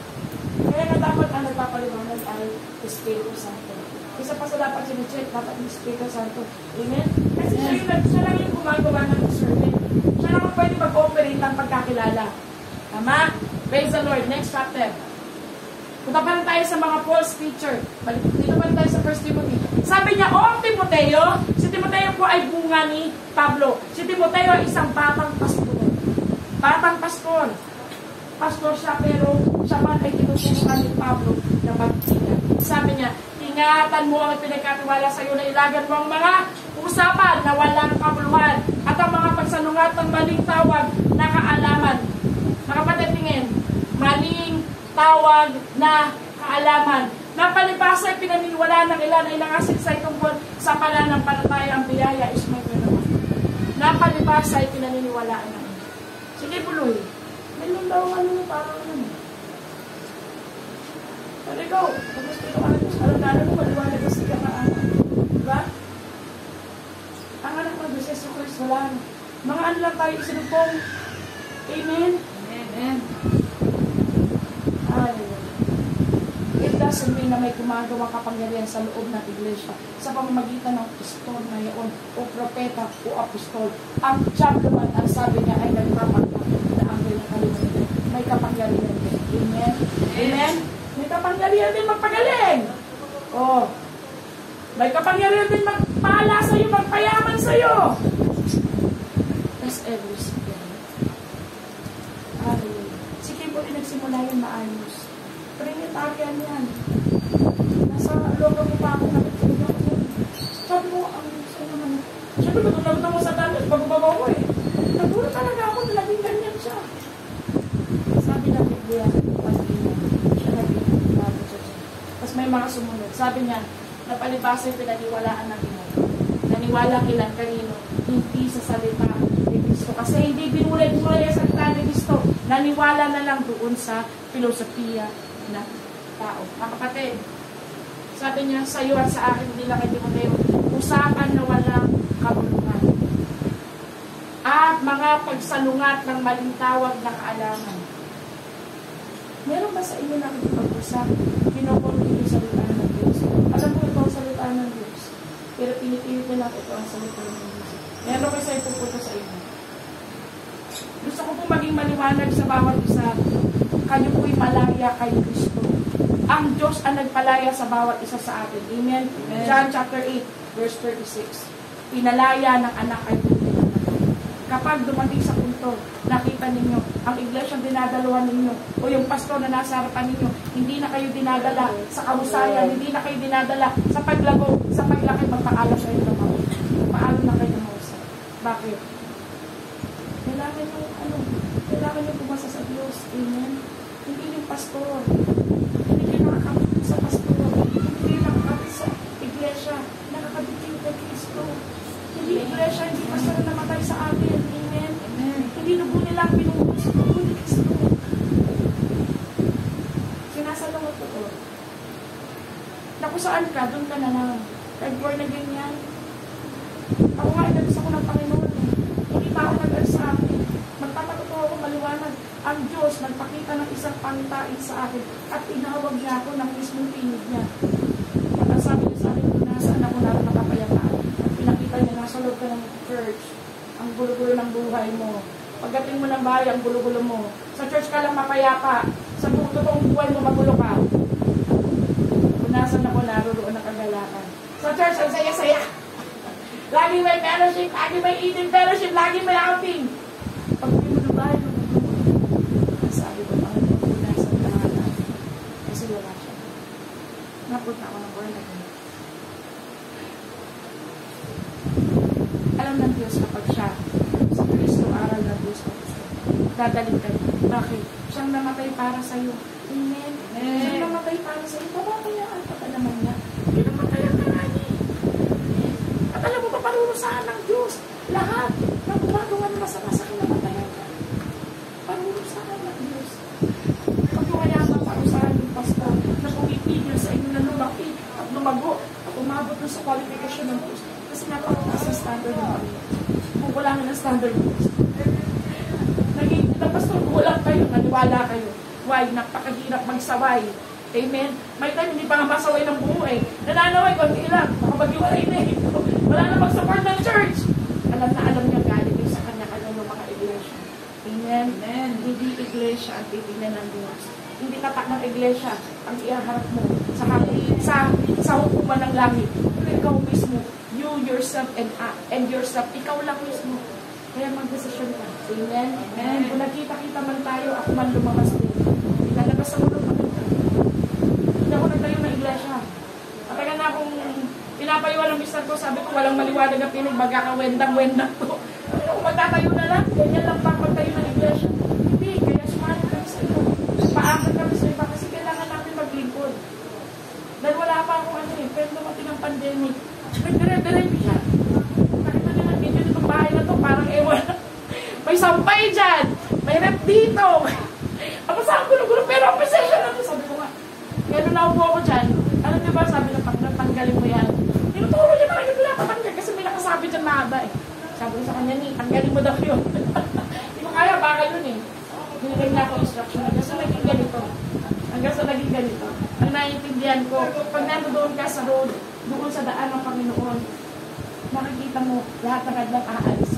Speaker 1: Kaya nga dapat ang nagpapaliwanag ay Espiritu Santo. Isa pa sa dapat sinicheck, dapat ang Espiritu Santo. Amen? Kasi siya lang yung gumagawa ng discernment. Siya lang ang pwede mag-operate ng pagkakilala. Tama? Praise the Lord. Next chapter. Punta pa rin tayo sa mga false teacher. Dito pa rin tayo sa 1 Timothy. Sabi niya, Timoteo, si Timoteo po ay bunga ni Pablo. Si Timoteo ay isang batang pastor. Batang pastor. Pastor siya, pero siya man ay tinuturuan ni Pablo na magtingan. Sabi niya, ingatan mo ang pinagkatiwala sa iyo na ilagan mo ang mga usapan na walang kabuluhan at ang mga pagsalungat ng maling tawag na kaalaman. Mga patatingin, maling tawag na kaalaman. Na palibasa ay pinaniniwala ng ilan ay nangasaysay tungkol sa pananampalataya ang biyaya is may gano'n. Na palibasa ay pinaniniwalaan ng ilan. Sige, Buloy. Mayroon daw parang ano. Pero ikaw, kung gusto ito alam mo, maliwanag kasi ka na diba? Ang anak ng Diyos, Jesus Christ, wala. Mga ano lang tayo isinupong. Amen?
Speaker 3: Amen.
Speaker 1: It doesn't mean na may gumagawang kapangyarihan sa loob ng iglesia sa pamamagitan ng pastor na yaon o propeta o apostol. Ang job naman, ang sabi niya ay nagpapagpag na ang kalimutan. May kapangyarihan din. Amen? Amen? May kapangyarihan din magpagaling. Oh. May kapangyarihan din magpala sa'yo, magpayaman sa'yo. That's every single. Sige po rin nagsimula yung maayos. Trinitarian yan. Nasa logo mo pa ako nakikita ko. Sabi ko, ang gusto naman. Siyempre, matulog na mo sa dami. Pagbabaw ko eh. Nagulat talaga ako na naging ganyan siya. Sabi ng Biblia, siya naging bago siya. Tapos may mga sumunod. Sabi niya, napalibasa yung pinaniwalaan ng Ino. Naniwala ilan kanino, hindi sa salita ni Cristo. Kasi hindi binulay-bulay ang salita ni Cristo. Naniwala na lang doon sa filosofiya na tao. Mga kapatid, sabi niya, sa iyo at sa akin, hindi lang kay Timoteo, usapan na walang kabuluhan. At mga pagsalungat ng maling tawag na kaalaman. Meron ba sa inyo nakikipag-usap? Kinokon ito sa salita ng Diyos. Alam mo ito ang salita ng Diyos. Pero pinipilit na lang ito ang salita ng Diyos. Meron ba sa ipupunto sa inyo? Gusto ko po maging maliwanag sa bawat isa. Kayo po'y malaya kay Kristo. Ang Diyos ang nagpalaya sa bawat isa sa atin. Amen? Amen. John chapter 8, verse 36. Pinalaya ng anak ay tunay na anak. Kapag dumating sa punto, nakita ninyo, ang iglesia dinadalawan ninyo, o yung pastor na nasa harapan ninyo, hindi na kayo dinadala sa kahusayan, hindi na kayo dinadala sa paglago, sa paglaki, magpaalam kayo ng mga. Paalam na kayo ng mahusay. Bakit? Kailangan yung pumasa sa Diyos. Amen? Hindi yung pastor. Hindi kayo nakakabit sa pastor. Hindi kayo nakakabit sa iglesia. Nakakabit kayo kay Kristo. Hindi iglesia, hindi pastor na namatay sa atin. Amen? Amen. Hindi dugo nila ang pinuhuli sa dugo ni Kristo. Sinasalungot ko. Na kung saan ka, doon ka na lang. Kahit born na ganyan. Ako nga, inalis ako ng Panginoon. Hindi pa ako nag-alis sa akin. Magpapatuto ako maliwanag. Ang Diyos nagpakita ng isang pangitain sa akin at tinawag niya ako ng mismong pinig niya. At ang sabi niya sa akin, nasaan ako naroon nakapayapaan. At pinakita niya, nasa loob ka ng 1 church, ang gulo-gulo ng buhay mo. Pagdating mo ng bahay, ang gulo-gulo mo. Sa church ka lang mapayapa. Sa totoong buhay mo, magulo ka. Kung nasan ako, naroon ang kagalakan. Sa church, ang saya-saya. Lagi may fellowship, lagi may eating fellowship, lagi may outing. Pagdating mo ng bahay, sabi ko, Panginoon, punasan ka nga lang. Kasi wala siya. Napunta ako ng born again. Alam ng Diyos kapag siya, sa Kristo, aral ng Diyos kapag siya, dadaling ka. Bakit? Siyang namatay para sa'yo. Amen. Siyang namatay para sa'yo. Pababayaan ka pa naman niya. Pinamatayan ka nga niya. At alam mo ba, parurusahan ng Diyos. Lahat na gumagawa ng masama sa kinamatayan ka. Parurusahan ng Diyos. Pag yumayaman, parurusahan ng pastor na kung itigil sa inyo na lumaki at lumago at umabot sa qualification ng Diyos. Kasi napakataas ang standard ng Diyos. Kung wala nga ng standard ng Diyos. Naging, pastor, kulang kayo, naniwala kayo. Why? Napakahirap magsaway. Amen? May time, hindi pa nga masaway ng buo eh. Nananaway, konti lang. Baka mag-iwalay na eh. Wala na mag-support ng church. Alam na alam niya galing sa kanya-kanya ng mga iglesia. Amen? Amen. Hindi iglesia ang titingnan ng Diyos. Hindi tatak ng iglesia ang iharap mo sa hukuman ng langit. Ikaw mismo, you yourself and yourself, ikaw lang mismo. Kaya mag-desisyon ka. Amen? Amen. Kung nakita-kita man tayo, ako man lumabas ko. Ilalabas sa mulo makita. Hindi ako nagtayo ng iglesia. Matagal na akong pinapayuan ng mister ko, sabi ko, walang maliwanag ang pinig, magkakawendang-wendang to. Pero kung magtatayo na lang, ganyan lang pa magtayo ng iglesia. Hindi, kaya sumalit kami sa iyo. Paakot kami sa iba kasi kailangan natin maglingkod. Dahil wala pa akong pero dumating ang pandemic. Dire-diretso siya. Nakita niyo ng video nitong bahay na to, parang ewan. May sampay dyan. May rep dito. Ako sa gulo-gulo, pero ang session na to. Sabi ko nga, kaya nung naupo ako dyan, alam niyo ba, sabi na tanggalin mo yan. Tinuturo niya talaga nila patanggal kasi may nakasabi dyan mahaba eh. Sabi ko sa kanya, tanggalin mo daw yun. Hindi mo kaya, baka yun eh. Hinigay na ako instruction hanggang sa naging ganito. Ang naiintindihan ko, pag nandoon ka sa road, doon sa daan ng Panginoon, makikita mo lahat ng adlang aalis.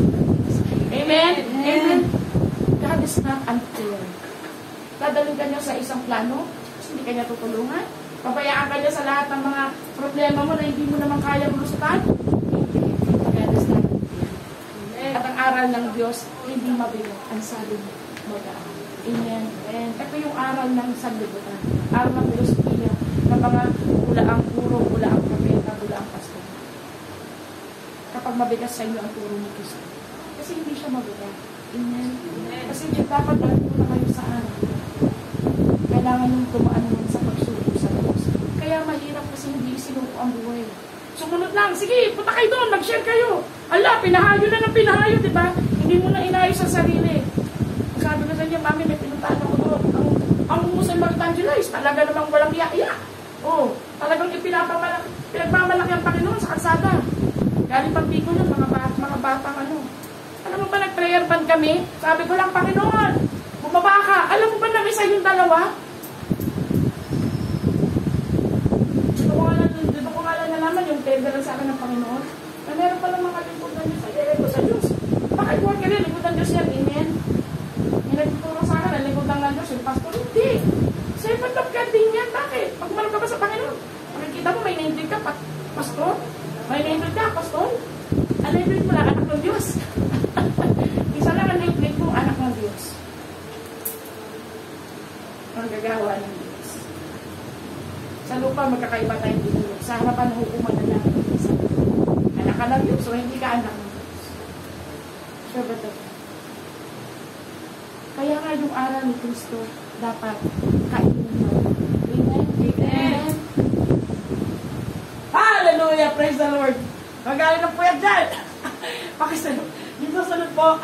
Speaker 1: Amen? Amen? God is not unfair. Dadalhin ka niya sa isang plano, hindi ka niya tutulungan. Pabayaan ka niya sa lahat ng mga problema mo na hindi mo naman kaya lusutan. God is not unfair. At ang aral ng Diyos, hindi mabigat. Ang sabi mo, magaan. Amen. And ito yung aral ng sanlibutan. Aral ng filosofiya na mga bula ang puro, bula ang propeta, bula ang pastor. Kapag mabigat sa inyo ang turo ni Kristo. Kasi hindi siya mabigat. Amen. Kasi dapat dahil na kayo sa aral. Kailangan yung tumaan naman sa pagsuko sa Diyos. Kaya mahirap kasi hindi sinuko ang buhay. Sumunod lang. Sige, punta kayo doon. Mag-share kayo. Ala, pinahayo na ng pinahayo, di ba? Hindi mo na inayos sa sarili. Sabi ko sa inyo, mami, may pinuntahan ako doon. Ang Muslim Arcangelize, talaga namang walang iya-iya. Oo, talagang pinagmamalaki ang Panginoon sa kalsada. Galing pang Bicol yun, mga batang ano. Alam mo ba, nag-prayer band kami? Sabi ko lang, Panginoon, bumaba ka. Alam mo ba na isa yung dalawa? Dito ko nga lang nalaman yung tender sa akin ng Panginoon. Na meron palang mga lingkod Diyos sa Diyos. Bakit work ka rin? Lingkod ng Diyos yan. Amen? Nagtuturo sa akin, nalingkod lang ng Diyos, yung pastor, hindi. Servant of God din yan, bakit? Pagmano ka ba sa Panginoon? Makikita mo, may name ka, pastor? May name ka, pastor? Ang name mo lang, anak ng Diyos. Isa lang ang name mo, anak ng Diyos. Ang gagawa ng Diyos. Sa lupa, magkakaiba tayong dito. Sa harapan, hukuman na lang. Anak ka ng Diyos, so hindi ka anak ng Diyos. Servant of God. Kaya nga yung aral ni Kristo dapat kainin mo. Amen? Amen? Hallelujah! Praise the Lord! Magaling ng puyat dyan! Pakisunod. Dito sunod po.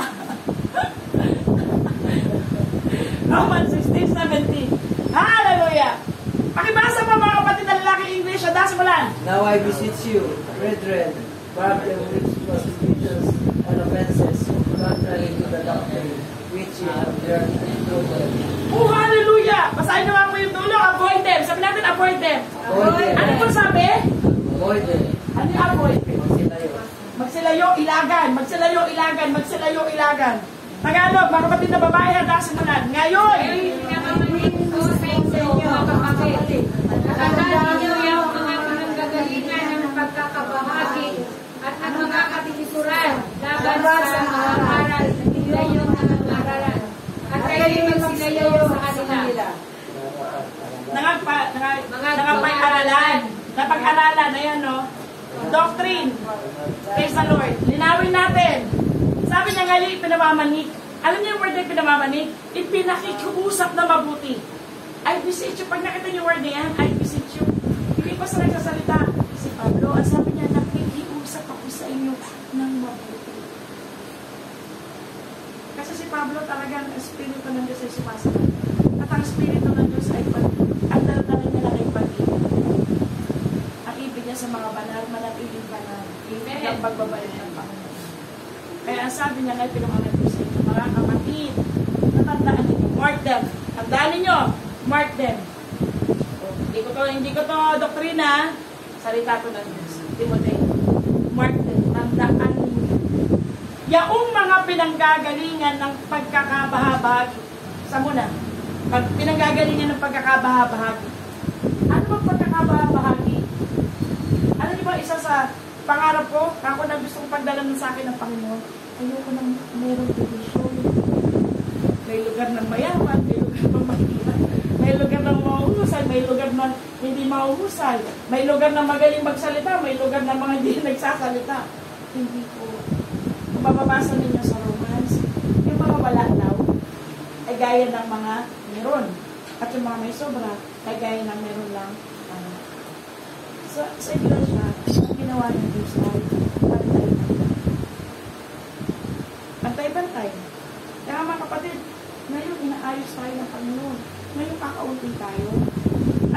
Speaker 1: Romans 16:17. Hallelujah! Pakibasa pa mga kapatid na lalaki English. Das mo lang.
Speaker 2: Now I beseech you, brethren, pardon which prosecutions and offenses contrary to the doctrine which you have learned and proven.
Speaker 1: Oh, hallelujah! Basahin naman mo yung dulo. Avoid them. Sabi natin, avoid them.
Speaker 2: Avoid them.
Speaker 1: Ano po sabi?
Speaker 2: Avoid them.
Speaker 1: Ano yung avoid?
Speaker 2: Magsilayo.
Speaker 1: Magsilayo. magsilayo, ilagan. Magsilayo, ilagan. Magsilayo, ilagan. Tagalog, mga kapatid na babae, handa simulan. Ngayon!
Speaker 3: Pinakamanin ko sa inyo, mga kapatid. Nakatali niyo yung mga pinanggagalingan ng pagkakabahagi at ang mga katikisuran laban sa mga aral na nilayong mga aralan. At kayo magsilayo sa kanila.
Speaker 1: Nangapag-aralan. Napag-aralan, ayan no. Doctrine. Praise the Lord. Linawin natin. Sabi niya nga, pinamamanik. Alam niyo yung word na pinamamanik? Ipinakikiusap na mabuti. I beseech you. Pag nakita niyo yung word na yan, I beseech you. Hindi pa sa nagsasalita. Si Pablo, ang sabi niya, nakikiusap ako sa inyo ng mabuti. Kasi si Pablo talagang espiritu ng Diyos ay sumasagot. At ang espiritu ng Diyos ay ang dala-dala niya lang ay pag-ibig. Ang ibig niya sa mga banal, manatiling banal. Ang pagbabalik ng Panginoon. Kaya ang sabi niya ngay pinamanan ko sa inyo, mga kapatid, natandaan niyo, mark them. Tandaan niyo, mark them. Hindi ko to doktrina, salita ko ng Diyos. Timothy, mark them, tandaan niyo. Yaong mga pinanggagalingan ng pagkakabahabahagi. Sa muna, pinanggagalingan ng pagkakabahabahagi. Ano bang pagkakabahabahagi? Ano di ba isa sa pangarap ko, ako na gusto kong pagdala sa akin ng Panginoon, ayoko nang mayroong division. May lugar ng mayaman, may lugar ng mahirap, may lugar ng mahuhusay, may lugar ng hindi mahuhusay, may lugar ng magaling magsalita, may lugar ng mga hindi nagsasalita. Hindi po. Kung mababasa ninyo sa Romans, yung mga wala daw, ay gaya ng mga meron. At yung mga may sobra, ay gaya ng meron lang. Sa iglesia, ang ginawa ng Diyos ay pantay-pantay. Pantay-pantay. Kaya mga kapatid, ngayon inaayos tayo ng Panginoon. Ngayon kakaunti tayo.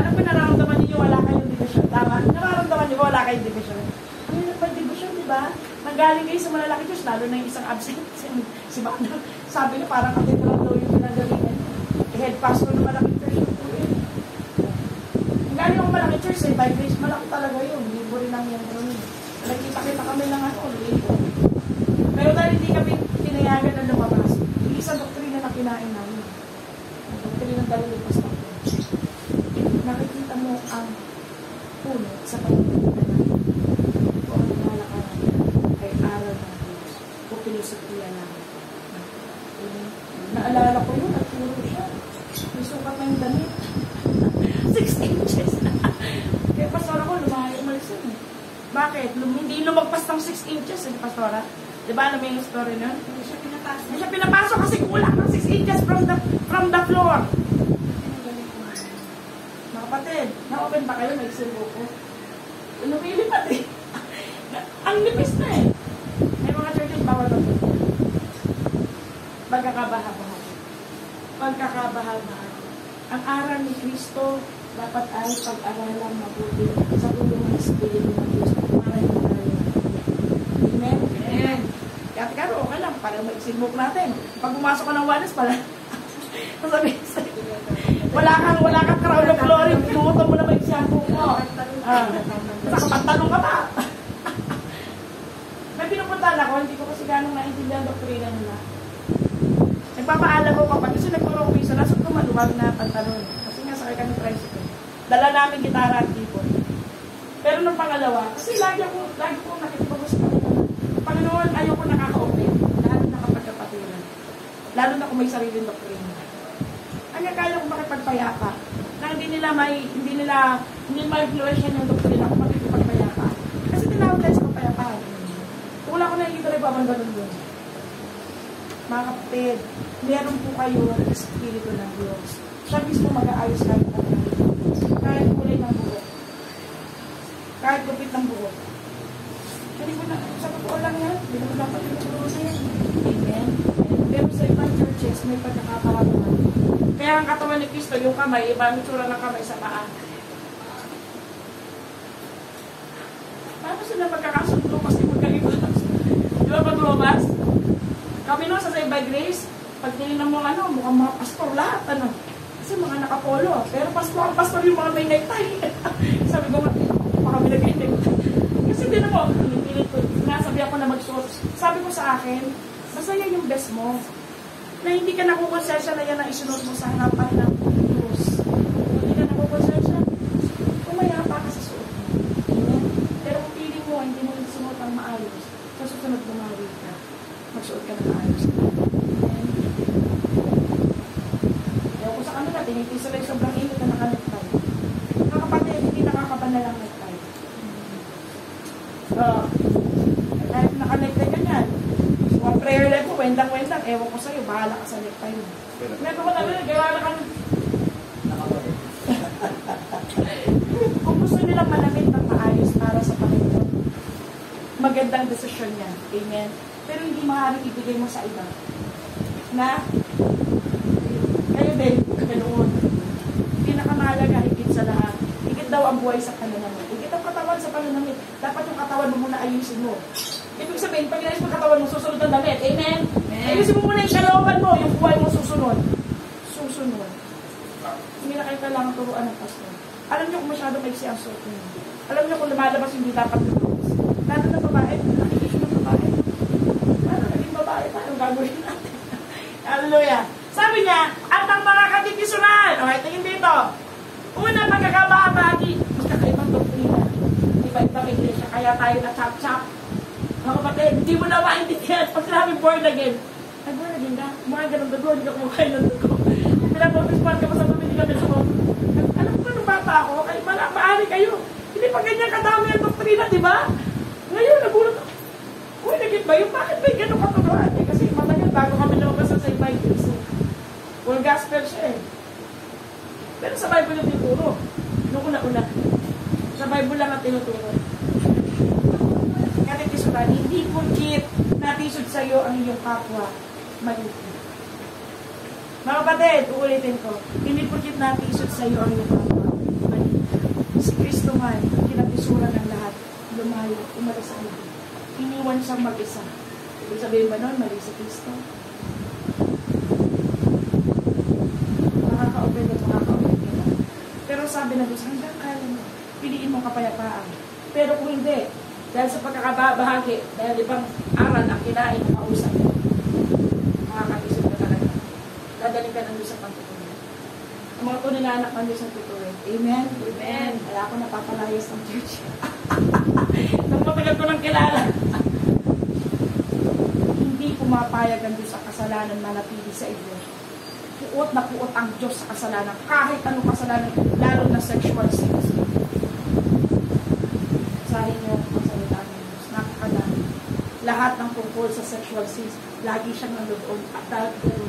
Speaker 1: Alam ko, nararamdaman niyo wala kayong division. Tama? Nararamdaman niyo wala kayong division. Ano yung pag-division, di ba? Nanggaling kayo sa malalaki Diyos, lalo na yung isang absent. Si Bano, sabi niya parang katitral daw yung pinagalingan. Head pastor ng malaki church yung po yun. Nanggaling yung malaki church, by grace, malaki talaga yun. Libo rin lang yan. Nagkita-kita kami ng libo. Pero dahil hindi kami tinayagan na lumabas, yung isang doktrina na kinain namin. Ang doktrina ng dalilipas na po. Nakikita mo ang puno sa pagkakitaan namin. Kung ang nalakaran ay aral ng Diyos. O pinusukilan namin. Naalala ko yun at puro siya. May sukat na yung damit. 6 inches. Kaya pastora ko, umalis yun eh. Bakit? Hindi lumagpas ng 6 inches eh, pastora. Diba alam mo yung story nun? Hindi siya pinapasok kasi kulang ng 6 inches from the floor. Mga kapatid, na-open ba kayo? May silbo ko. Lumilipat eh. Ang nipis na eh. May mga churches bawal ba? Pagkakabahabahagi. Pagkakabahabahagi. Ang aral ni Kristo dapat ay pag-aralan mabuti sa tulong ng Espiritu ng Diyos para yung tayo. Amen? Amen. Kaya okay lang, para mag-silmok natin. Pag pumasok ka ng wanas pala, wala kang crown of glory, pinuto mo na may shampoo mo. Nakapantalong ka pa. May pinupuntahan ako, hindi ko kasi ganong naintindihan ang doktrina nila. Nagpapaalam ko kapag kasi nagturo ko isa, nasot ko maluwag na pantalon. Kasi nga sakay kami tricycle. Dala namin gitara at keyboard. Pero nung pangalawa, kasi lagi ko nakikipagos sa Panginoon. Panginoon, ayoko nakaka-open. Lalo na kapag kapatiran. Lalo na kung may sariling doktrina. Kaya kaya ko makipagpayapa. Na hindi ma-influensya yung doktrina kung makipagpayapa. Kasi tinawag tayo sa kapayapaan. Kung wala ko nakikita rin babang-ganon doon. Mga kapatid, meron po kayo ng Espiritu ng Diyos. Siya mismo mag-aayos kahit ang kahit kulay ng buhok. Kahit gupit ng buhok. Hindi ko na, sa totoo lang yan, hindi ko dapat tinuturo na yan. Amen? Pero sa ibang churches, may pagkakaparatuhan. Kaya ang katawan ni Kristo, yung kamay, iba ang itsura ng kamay sa paa. Paano sila magkakasundo kasi magkaiba? Di ba pag lumabas? Kami no, sa Save by Grace, pag tinignan mo mukhang mga pastor lahat, Kasi mga nakapolo. Pero pastor yung mga may necktie. Sabi ko, baka may nag-necktie. Kasi din mo, pinipilit ko, nasabi ako na magsuot. Sabi ko sa akin, basta yan yung best mo. Na hindi ka nakukonsensya na yan ang isunod mo sa harapan ng Diyos. Hindi ka nakukonsensya, umayapa ka sa suot mo. Amen? Pero kung feeling mo, hindi mo suot ang maayos, sa susunod bumawi ka, magsuot ka ng maayos. Amen? Ewan ko sa kanila, tinitisa lang sobrang init na nakanektay. Mga kapatid, hindi nakakabanal ang nektay. Kahit nakanektay ka niyan, mga prayer life mo, wendang-wendang, ewan ko sa'yo, bahala ka sa nektay mo. Meron ko na gawala ka ng... Kung gusto nilang malamit ng maayos para sa Panginoon, magandang desisyon yan. Amen? Pero hindi maaaring ibigay mo sa iba. Na, kayo din, ganoon. Pinakamahalaga, higit sa lahat. Higit daw ang buhay sa pananamit. Higit ang katawan sa pananamit. Dapat yung katawan mo muna ayusin mo. Ibig sabihin, pag inayos mo katawan mo, susunod ang damit. Amen? Ayusin mo muna yung kalooban mo, yung buhay mo susunod. Susunod. Hindi na kayo kailangan turuan ng pastor. Alam niyo kung masyado maiksi ang suot niyo. Alam niyo kung lumalabas hindi dapat lumabas. Lalo na babae, nakikisyo ng babae. Ano, naging babae tayo, gagawin natin. Hallelujah. Sabi niya, at ang mga katitisunan. Okay, tingin dito. Una, pagkakabahagi. Magkakaibang doktrina. Iba-ibang iglesia, kaya tayo na chop-chop. Mga kapatid, hindi mo na maintindihan. Pag sinabi born again. Ay, born again ka? Mga ganun dugo, hindi ka kumakain ng dugo. Pinag-office-pan ka pa sa pamilya ka dugo. Alam ko, nung bata ako, ay maari kayo. Hindi pa ganyan kadami ang doktrina, di ba? Ngayon, nagulat ako. Uy, nagit ba yun? Bakit ba yung ganun katuruan? Kasi matagal bago kami lumabas sa Bible. Full gospel siya eh. Pero sa Bible yung tinuturo. Nung una-una. Sa Bible lang ang tinuturo. Katitisunan, hindi porkit natisod sa'yo ang iyong kapwa, maliit. Mga kapatid, uulitin ko, hindi porkit natisod sa'yo ang iyong kapwa, maliit. Si Kristo man, kinatisuran ng lahat, lumayo, umalis sa iyo. Iniwan siyang mag-isa. Ibig sabihin ba nun, mali si Kristo? Makaka-open at makaka-open nila. Pero sabi na Diyos, hanggang kaya mo, piliin mo kapayapaan. Pero kung hindi, dahil sa pagkakabahagi, dahil ibang aral ang kinain ng kausap mo, makakatisod ka talaga. Dadaling ka ng Diyos sa pagtutuloy. Ang mga tunay na anak ng Diyos ang tutuloy. Amen? Amen. Kaya ako napapalayas ng church. Nung matagal ko nang kilala. Hindi pumapayag ang Diyos sa kasalanan manatili sa iglesia. Puot na puot ang Diyos sa kasalanan. Kahit anong kasalanan, lalo na sexual sins. Sahin niyo ang salita ng Diyos. Nakakadami. Lahat ng tungkol sa sexual sins, lagi siyang nandoon. Adultery,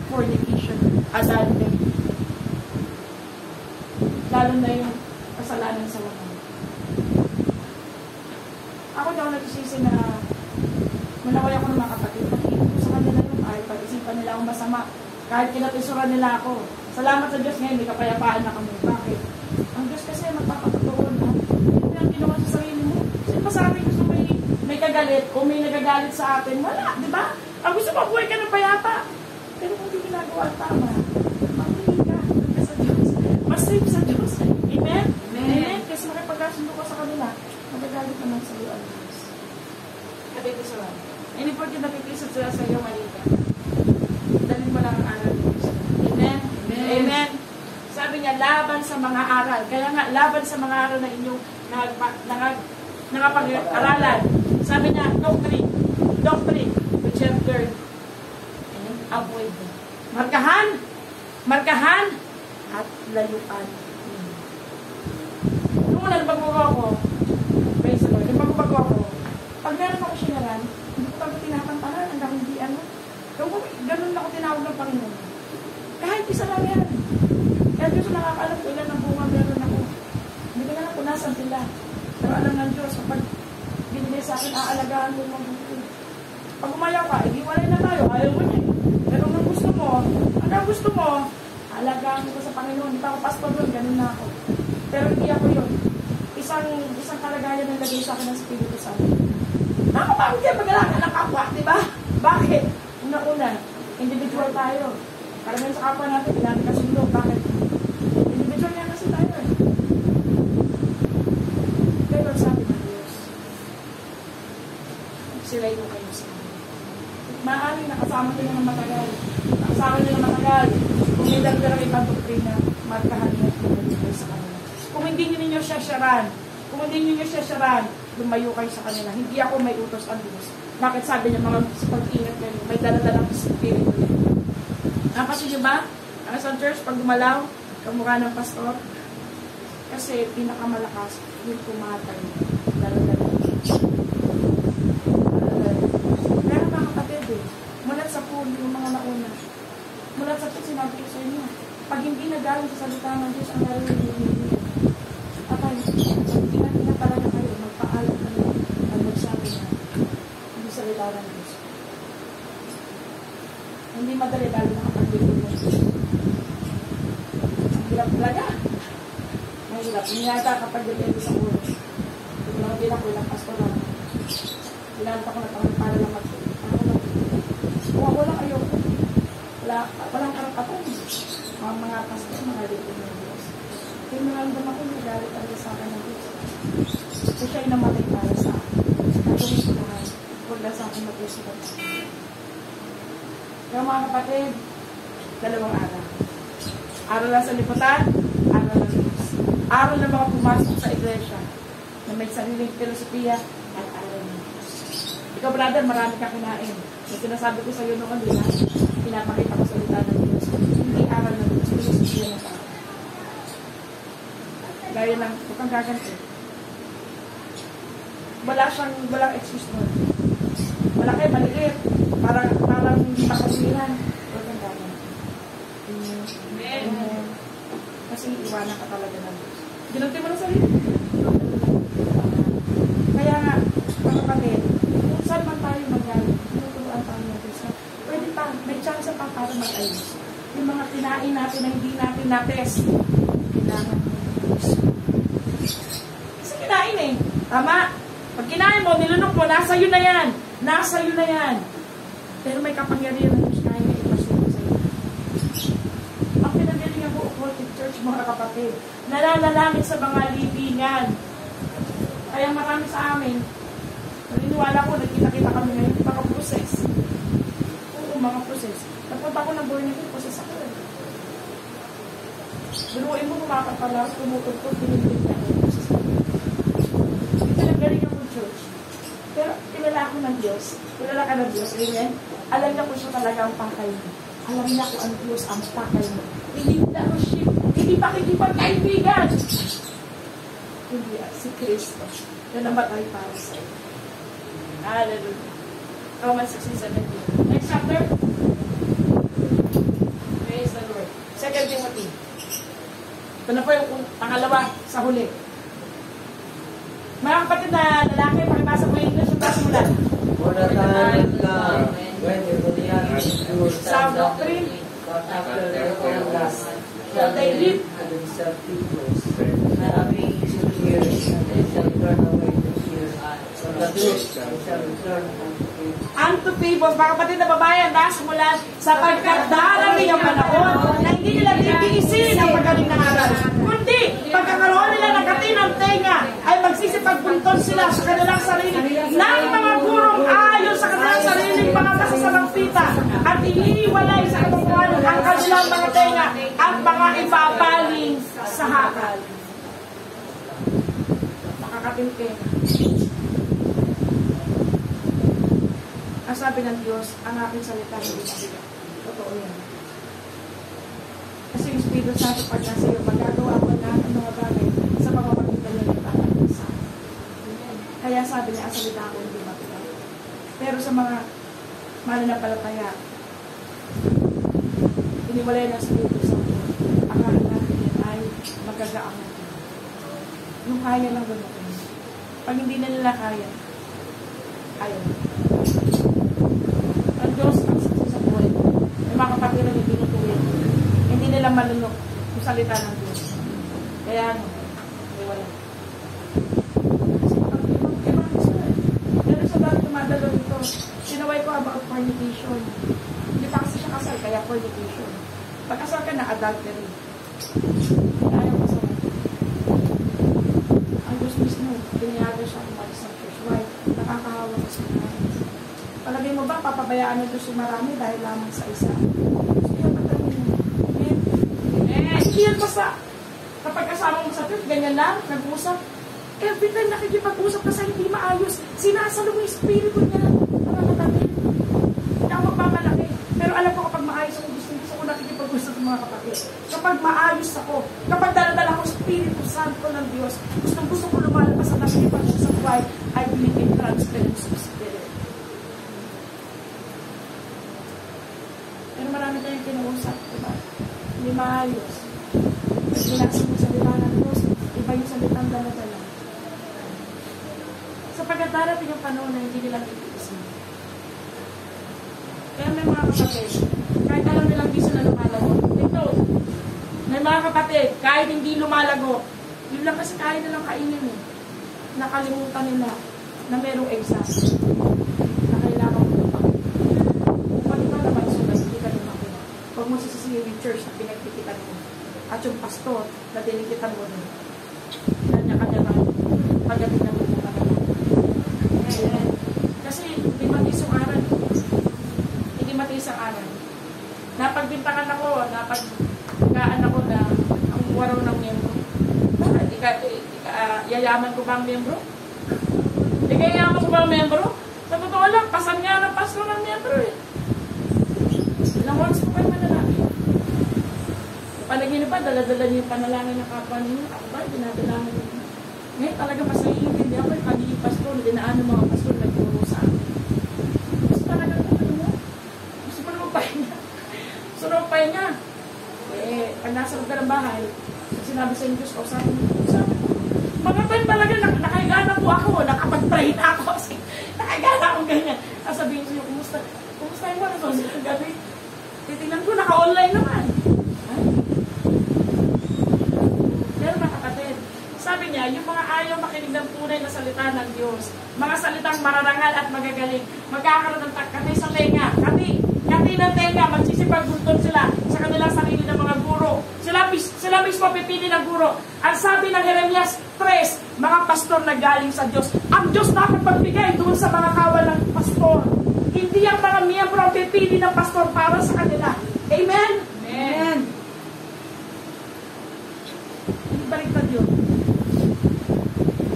Speaker 1: fornication, adultery. Lalo na yung kasalanan sa wahan. Ako daw nagsisisi na manaway ako ng mga kapatid. Pag-ibig ko sa kanila yun, ay pag-isipan nila akong masama. Kahit kinatisuran nila ako. Salamat sa Diyos ngayon, may kapayapaan na kami. Bakit? Ang Diyos kasi magpapatutuon na. Hindi ang ginawa sa sarili mo. Sino pa sabi gusto may kagalit o may nagagalit sa atin? Wala, di ba? Ang gusto mo, buhay ka ng payapa. Pero kung hindi ginagawa tama, mamili ka sa Diyos. Mas safe sa Diyos. Amen? Amen? Kasi makipagkasundo ko sa kanila, magagalit naman sa iyo ang Diyos. Katitisuran. Hindi po yung nakikisusod sila sa iyo, malika. Dalhin mo lang ang aral ng Diyos. Amen? Amen? Sabi niya, laban sa mga aral. Kaya nga, laban sa mga aral na inyong nangapag-aralan. Sabi niya, doctrine, which you have learned. And avoid them. Markahan, at layuan. Noong una, nagbago ako, praise the Lord, nagbago ako, pag meron ako sinaran, hindi ko talaga tinatantanan, hanggang hindi ano. Ganun ako tinawag ng Panginoon. Kahit isa lang yan. Kaya Diyos nakakaalam ko ilan ng bunga meron ako. Hindi ko na lang kung nasan sila. Pero alam ng Diyos, kapag binili sa akin, aalagaan mo yung mabuti. Pag umayaw ka, igiwalay na tayo, ayaw mo niya. Pero kung gusto mo, aalagaan mo ko sa Panginoon. Hindi pa ako pastor doon, ganun na ako. Pero hindi ako yun. Isang kalagayan na lagay sa akin ng Espiritu Santo. Nakapagod yan, pag-alagaan ng kapwa, di ba? Bakit? Una-una, individual tayo. Karamihan sa kapwa natin, pinamit kasundo. Bakit? Individual yan kasi tayo eh. Pero sabi na kasama nila ng matagal. Kasama nila ng matagal. Kung may dagdag ibang doktrina, markahan niyo sa kanila. Kung hindi niyo siya sharan, lumayo kayo sa kanila. Hindi ako may utos ang Diyos. Bakit sabi niya mga pag-ingat kayo, may dala-dalang spirito niya. Napasin niyo ba? Ang isang church, pag gumalaw, kamukha ng pastor, kasi pinakamalakas yung pumatay. Dala-dala. Pero mga kapatid mulat sa puno yung mga nauna. Mulat sa puno, sinabi ko sa inyo, pag hindi nagaling sa salita ng Diyos, ang narinig. Ingat talaga kayo, magpaalam kayo, ang magsabi na, hindi salita ng Diyos. Hindi madali lalo nakapag-ibig ng Diyos. Ang hirap talaga. Mahirap. Inyata kapag dito sa ulo. Kung lang din ako, ilang pastor lang. Pinalita ko na tanong para lang mag-ibig. Kung ako lang ayoko. Walang karapatan. Mga pastor, mga dito ng Diyos. Kaya naramdam ako, nagalit talaga sa akin ng Diyos. So siya'y namatay para sa akin. Nagawin ko naman. Huwag lang sa akin mag-isipan. Kaya mga kapatid, dalawang araw. Araw lang sa liputan, araw lang sa Diyos. Araw na mga pumasok sa iglesia na may sariling filosofiya at araw ng Diyos. Ikaw, brother, marami ka kinain. Yung sinasabi ko sa iyo noon, di ba? Pinapakita ko sa salita ng Diyos. Hindi araw ng Diyos, filosofiya ng tao. Gaya ng bukang gaganti. Walang excuse mo. Malaki, maliit. Parang hindi makasihan. Bukang gaganti. Amen. Kasi iwanan ka talaga ng Diyos. Ginunti mo na sarili. Kaya nga, mga kapatid, kung saan man tayo magaling, tinuturuan tayo ng Diyos. Pwede pa, may chance pa para mag-ayos. Yung mga kinain natin na hindi natin na-test, kailangan ng Diyos. Kasi kinain eh. Tama? Pag kinain mo, nilunok mo, nasa iyo na yan. Nasa iyo na yan. Pero may kapangyarihan ng Diyos kaya na ipasuko sa iyo. Ang pinagalingan ko, occultic church, mga kapatid, nalalangit sa mga libingan. Kaya marami sa amin, naniniwala ko, nagkita-kita kami ngayon, mga process. Oo, mga process. Nagpunta ko ng born again, process ako. Biruin mo, kumakapala, tumutugtog, pinipin ka. Pinagalingan ko church. Pero kilala ako ng Diyos. Kilala ka ng Diyos, amen? Alam niya ko siya talaga ang pakay mo. Alam niya ko ang Diyos ang pakay mo. Hindi fellowship, hindi pakikipagkaibigan. Hindi si Kristo. Yan ang batay para sa iyo. Hallelujah. Romans 16:17. Next chapter. Praise the Lord. 2 Timothy. Ito na po yung pangalawa sa huli. Mga kapatid na lalaki, pakibasa mo yung English, pakibasa mo lang.
Speaker 2: For the time come, when the Judeans will
Speaker 1: Sound
Speaker 2: stand up,
Speaker 1: doctrine.
Speaker 2: but after their own lust,
Speaker 1: Shall they live?
Speaker 2: and themselves peoples, and having itching ears, and they shall turn away to hear from the truth, and shall return unto faith.
Speaker 1: Unto people, mga kapatid na babayan, nasimulan sapagkat darating ang panahon na hindi nila titiisin ang pagaling ng aral. Kundi, pagkakaroon nila ng katinang tenga, ay magsisipagbuntun sila sa kanilang sarili ng mga gurong ayon sa kanilang sariling mga masasamang pita at iniwalay sa katotohanan ang kanilang mga tenga at mga ipapaling sa hakal. Makakatintenga. Ang sabi ng Diyos, ang aking salita hindi mabigat. Totoo yan. Kasi yung Espiritu Santo pag nasa iyo, magagawa ko na ang mga bagay sa pamamagitan niya ng tatapos sa akin. Kaya sabi niya, ang salita ko hindi mabigat. Pero sa mga mananampalataya, iniwalay ng Espiritu Santo, ang natin ay magagaang natin. Yung kaya lang gano'n. Pag hindi na nila kaya, ayaw. Ang Diyos ang sa buhay. May mga kapatid na tinutuloy. Hindi nila malunok yung salita ng Diyos. Kaya ano, may wala. Kasi ibang gusto. Pero sa dahil tumadalo ito, sinaway ko about fornication. Hindi pa kasi siya kasal, kaya fornication. Pag-kasal ka na, adultery. Ayaw kasal. Ang Diyos mismo, biniyaga siya umalis ng church. Why? Nakakahawa kasi na. Palagay mo ba, papabayaan ng Diyos yung marami dahil lamang sa isa? Gusto yan, patayin mo. Yes. Kasi yan basta, kapag kasama mo sa church, ganyan lang, nag-usap. Every time nakikipag-usap ka sa hindi maayos, sinasalo mo yung spirito niya. Mga kapatid. Hindi ako magpamalaki. Pero alam ko kapag maayos ako, gusto ko nakikipag-usap ng mga kapatid. Kapag maayos ako, kapag daladala ko Espiritu Santo ng Diyos, gusto ko lumalabas sa nakikipag-usap sa buhay, I believe in transference of spirit. Pero marami tayong kinuusap, diba? Hindi maayos. Pag binasa mo salita ng Diyos, iba yung salitang daladala. Sapagkat darating yung panahon na hindi nilang iisin. Kaya may mga kapatid, kahit alam nilang di sila lumalago, ito, may mga kapatid, kahit hindi lumalago, yun lang kasi kaya nilang kainin eh. Nakalimutan nila na merong exam na kailangan mo pa. Kung ba naman sulat, hindi ka lumakin. Huwag mo sisisihin yung church na pinagtikitan mo. At yung pastor na dinikitan mo nun. Kanya-kanya na pagdating na mo na kasi hindi matiis ang aral. Hindi matiis ang aral. Napagbintangan ako, napagkaan ako na ang waraw ng miyembro. Yayaman ko ba ang miyembro? Yayaman ko ba ang miyembro? Sa totoo lang, pasan nga ng pastor ng miyembro eh. Ilang oras ko kayo manalangin. Panaginip pa, dala-dala niyo yung panalangin ng kapwa ninyo. Ako ba, dinadalangin niyo. Ngayon talaga mas naiintindi ako yung pagiging pastor, dinaan ng mga pastor na nagturo sa akin. Gusto talaga mo? Gusto mo naman pahinga. Gusto naman pahinga. Pag nasa loob ng bahay, sinabi sa Diyos ko, sabi mo, mga time talaga, nakaigana po ako, nakapag-pray na ako. Nakaigana ako ganyan. Sabihin ko, kumusta yung mga nasa sa gabi? Titignan ko, naka-online naman. Pero mga kapatid, sabi niya, yung mga ayaw makinig ng tunay na salita ng Diyos, mga salitang mararangal at magagaling, magkakaroon ng kati sa tenga, kati ng tenga, magsisipagbulton sila sa kanilang sarili ng mga guro. Sila mismo pipili ng guro. Ang sabi ng Jeremias 3, mga pastor na galing sa Diyos. Ang Diyos dapat magbigay doon sa mga kawal ng pastor. Hindi ang mga miyembro ang pipili ng pastor para sa kanila. Amen? Amen. Baliktad yun.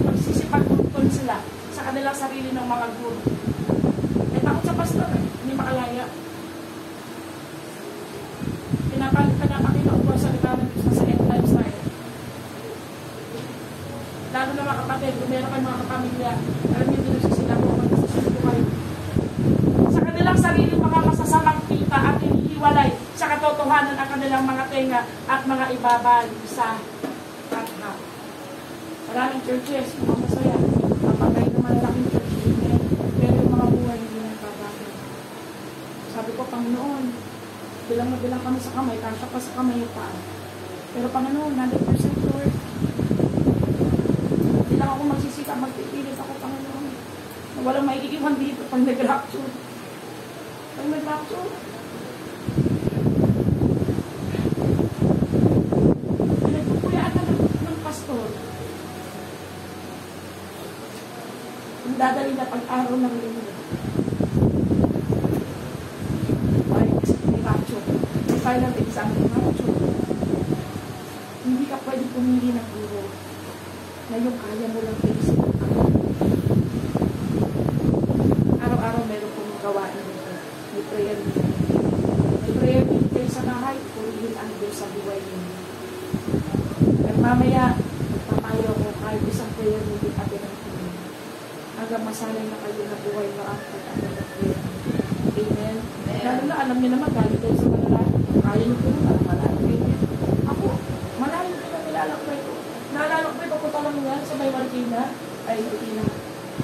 Speaker 1: Magsisipagbuntun sila sa kanilang sarili ng mga guro. Takot sa pastor hindi makalaya. Pinapakita ko sa salita ng Diyos sa end times tayo. Lalo na mga kapatid, kung meron kayo mga kapamilya, alam niyo din sila po, magsasabi kayo. Sa kanilang sarili mga masasamang kita at inihiwalay sa katotohanan ang kanilang mga tenga at mga ibabal sa katha. Maraming churches, mga masaya, kapagay na malaking churches, pero yung mga buhay hindi nagbabago. Sabi ko, Panginoon, bilang na bilang kami sa kamay, kasya pa sa kamay yung paa. Pero Panginoon, 100% Lord. Hindi lang ako magsisika, magpipilit ako, Panginoon. Na walang maiiwan dito pag nag-rapture. Pag nag-rapture, pinagpupuyaan na ng pastor. Ang dadali na pag-araw ng linggo. Final exam ng rapture. Hindi ka pwede pumili ng guro na yung kaya mo lang finisin ang araw. Araw-araw meron kong gawain dito. May prayer meeting. May prayer meeting kayo sa bahay, purihin ang Diyos sa buhay ninyo. Pero mamaya, magpapayo ko kahit isang prayer meeting at ng tuloy. Hanggang masanay na kayo na buhay na ang pag-prayer. Amen. Lalo na alam niyo naman, galing kayo sa malalaan. Kaya niyo po naman, malalaan. Ako, malalaan ko na nilalakbay ko. Nalalakbay, papunta lang yan sa may Marikina. Ay, hindi na.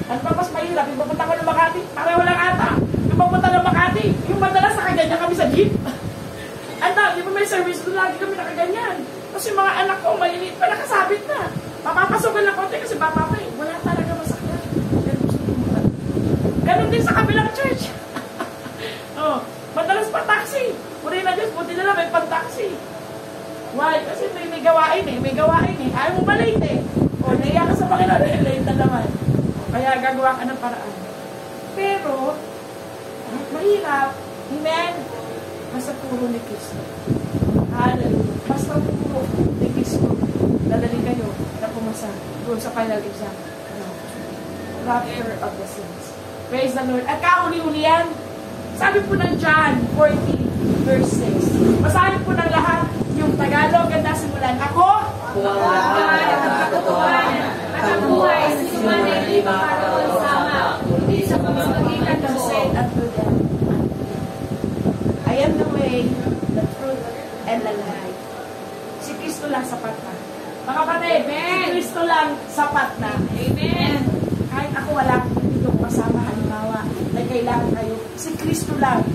Speaker 1: Ano pa mas mahirap, yung papunta ko ng Makati, pareho lang ata. Yung papunta ng Makati, yung madalas nakaganyan kami sa jeep. Anta, di ba may service doon, lagi kami nakaganyan. Tapos yung mga anak ko, maliliit pa, nakasabit na. Papapasukan ng konti kasi bata pa eh. Wala talaga masakyan. Ganun din sa kabilang church. Oh, madalas pa taxi. Puri na Diyos, buti na lang may pan-taxi. Why? Kasi may gawain eh. May gawain eh. Ayaw mo malate eh. O, naiya ka sa Panginoon, late na naman. Kaya gagawa ka ng paraan. Pero, Mahirap. Amen? Basta puro ni Kristo. Hallelujah. Basta puro ni Kristo. Dadali kayo na pumasa doon sa final exam. Rapture of the saints. Praise the Lord. At kahuli-huli yan, sabi po ng John 14, verse 6. Basahin po ng lahat yung Tagalog. Ganda simulan. Ako
Speaker 2: Kung ang lahat at katotohanan at ang buhay sa sinuman ay di makaroon sama, kundi sa pamamagitan ng
Speaker 1: said unto them, I am the way, the truth, and the life. Si Kristo lang sapat na. Mga kapatid, si Kristo lang sapat na.
Speaker 3: Amen.
Speaker 1: Kahit ako wala dito kasama, halimbawa, na kailangan kayo, si Kristo lang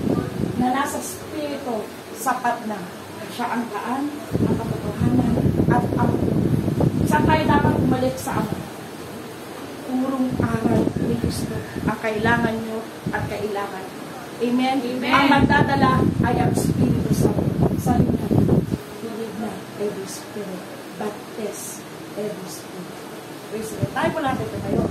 Speaker 1: na nasa Espiritu, sapat na. Siya ang daan, ang katotohanan, at ang saan tayo dapat bumalik sa Ama. Purong aral ni Kristo ang kailangan nyo at kailangan. Amen?
Speaker 3: Amen.
Speaker 1: Ang magdadala ay ang Espiritu sa linya. Believe na every Spirit, baptize every Spirit. Praise the Lord. Tayo po natin ito kayo.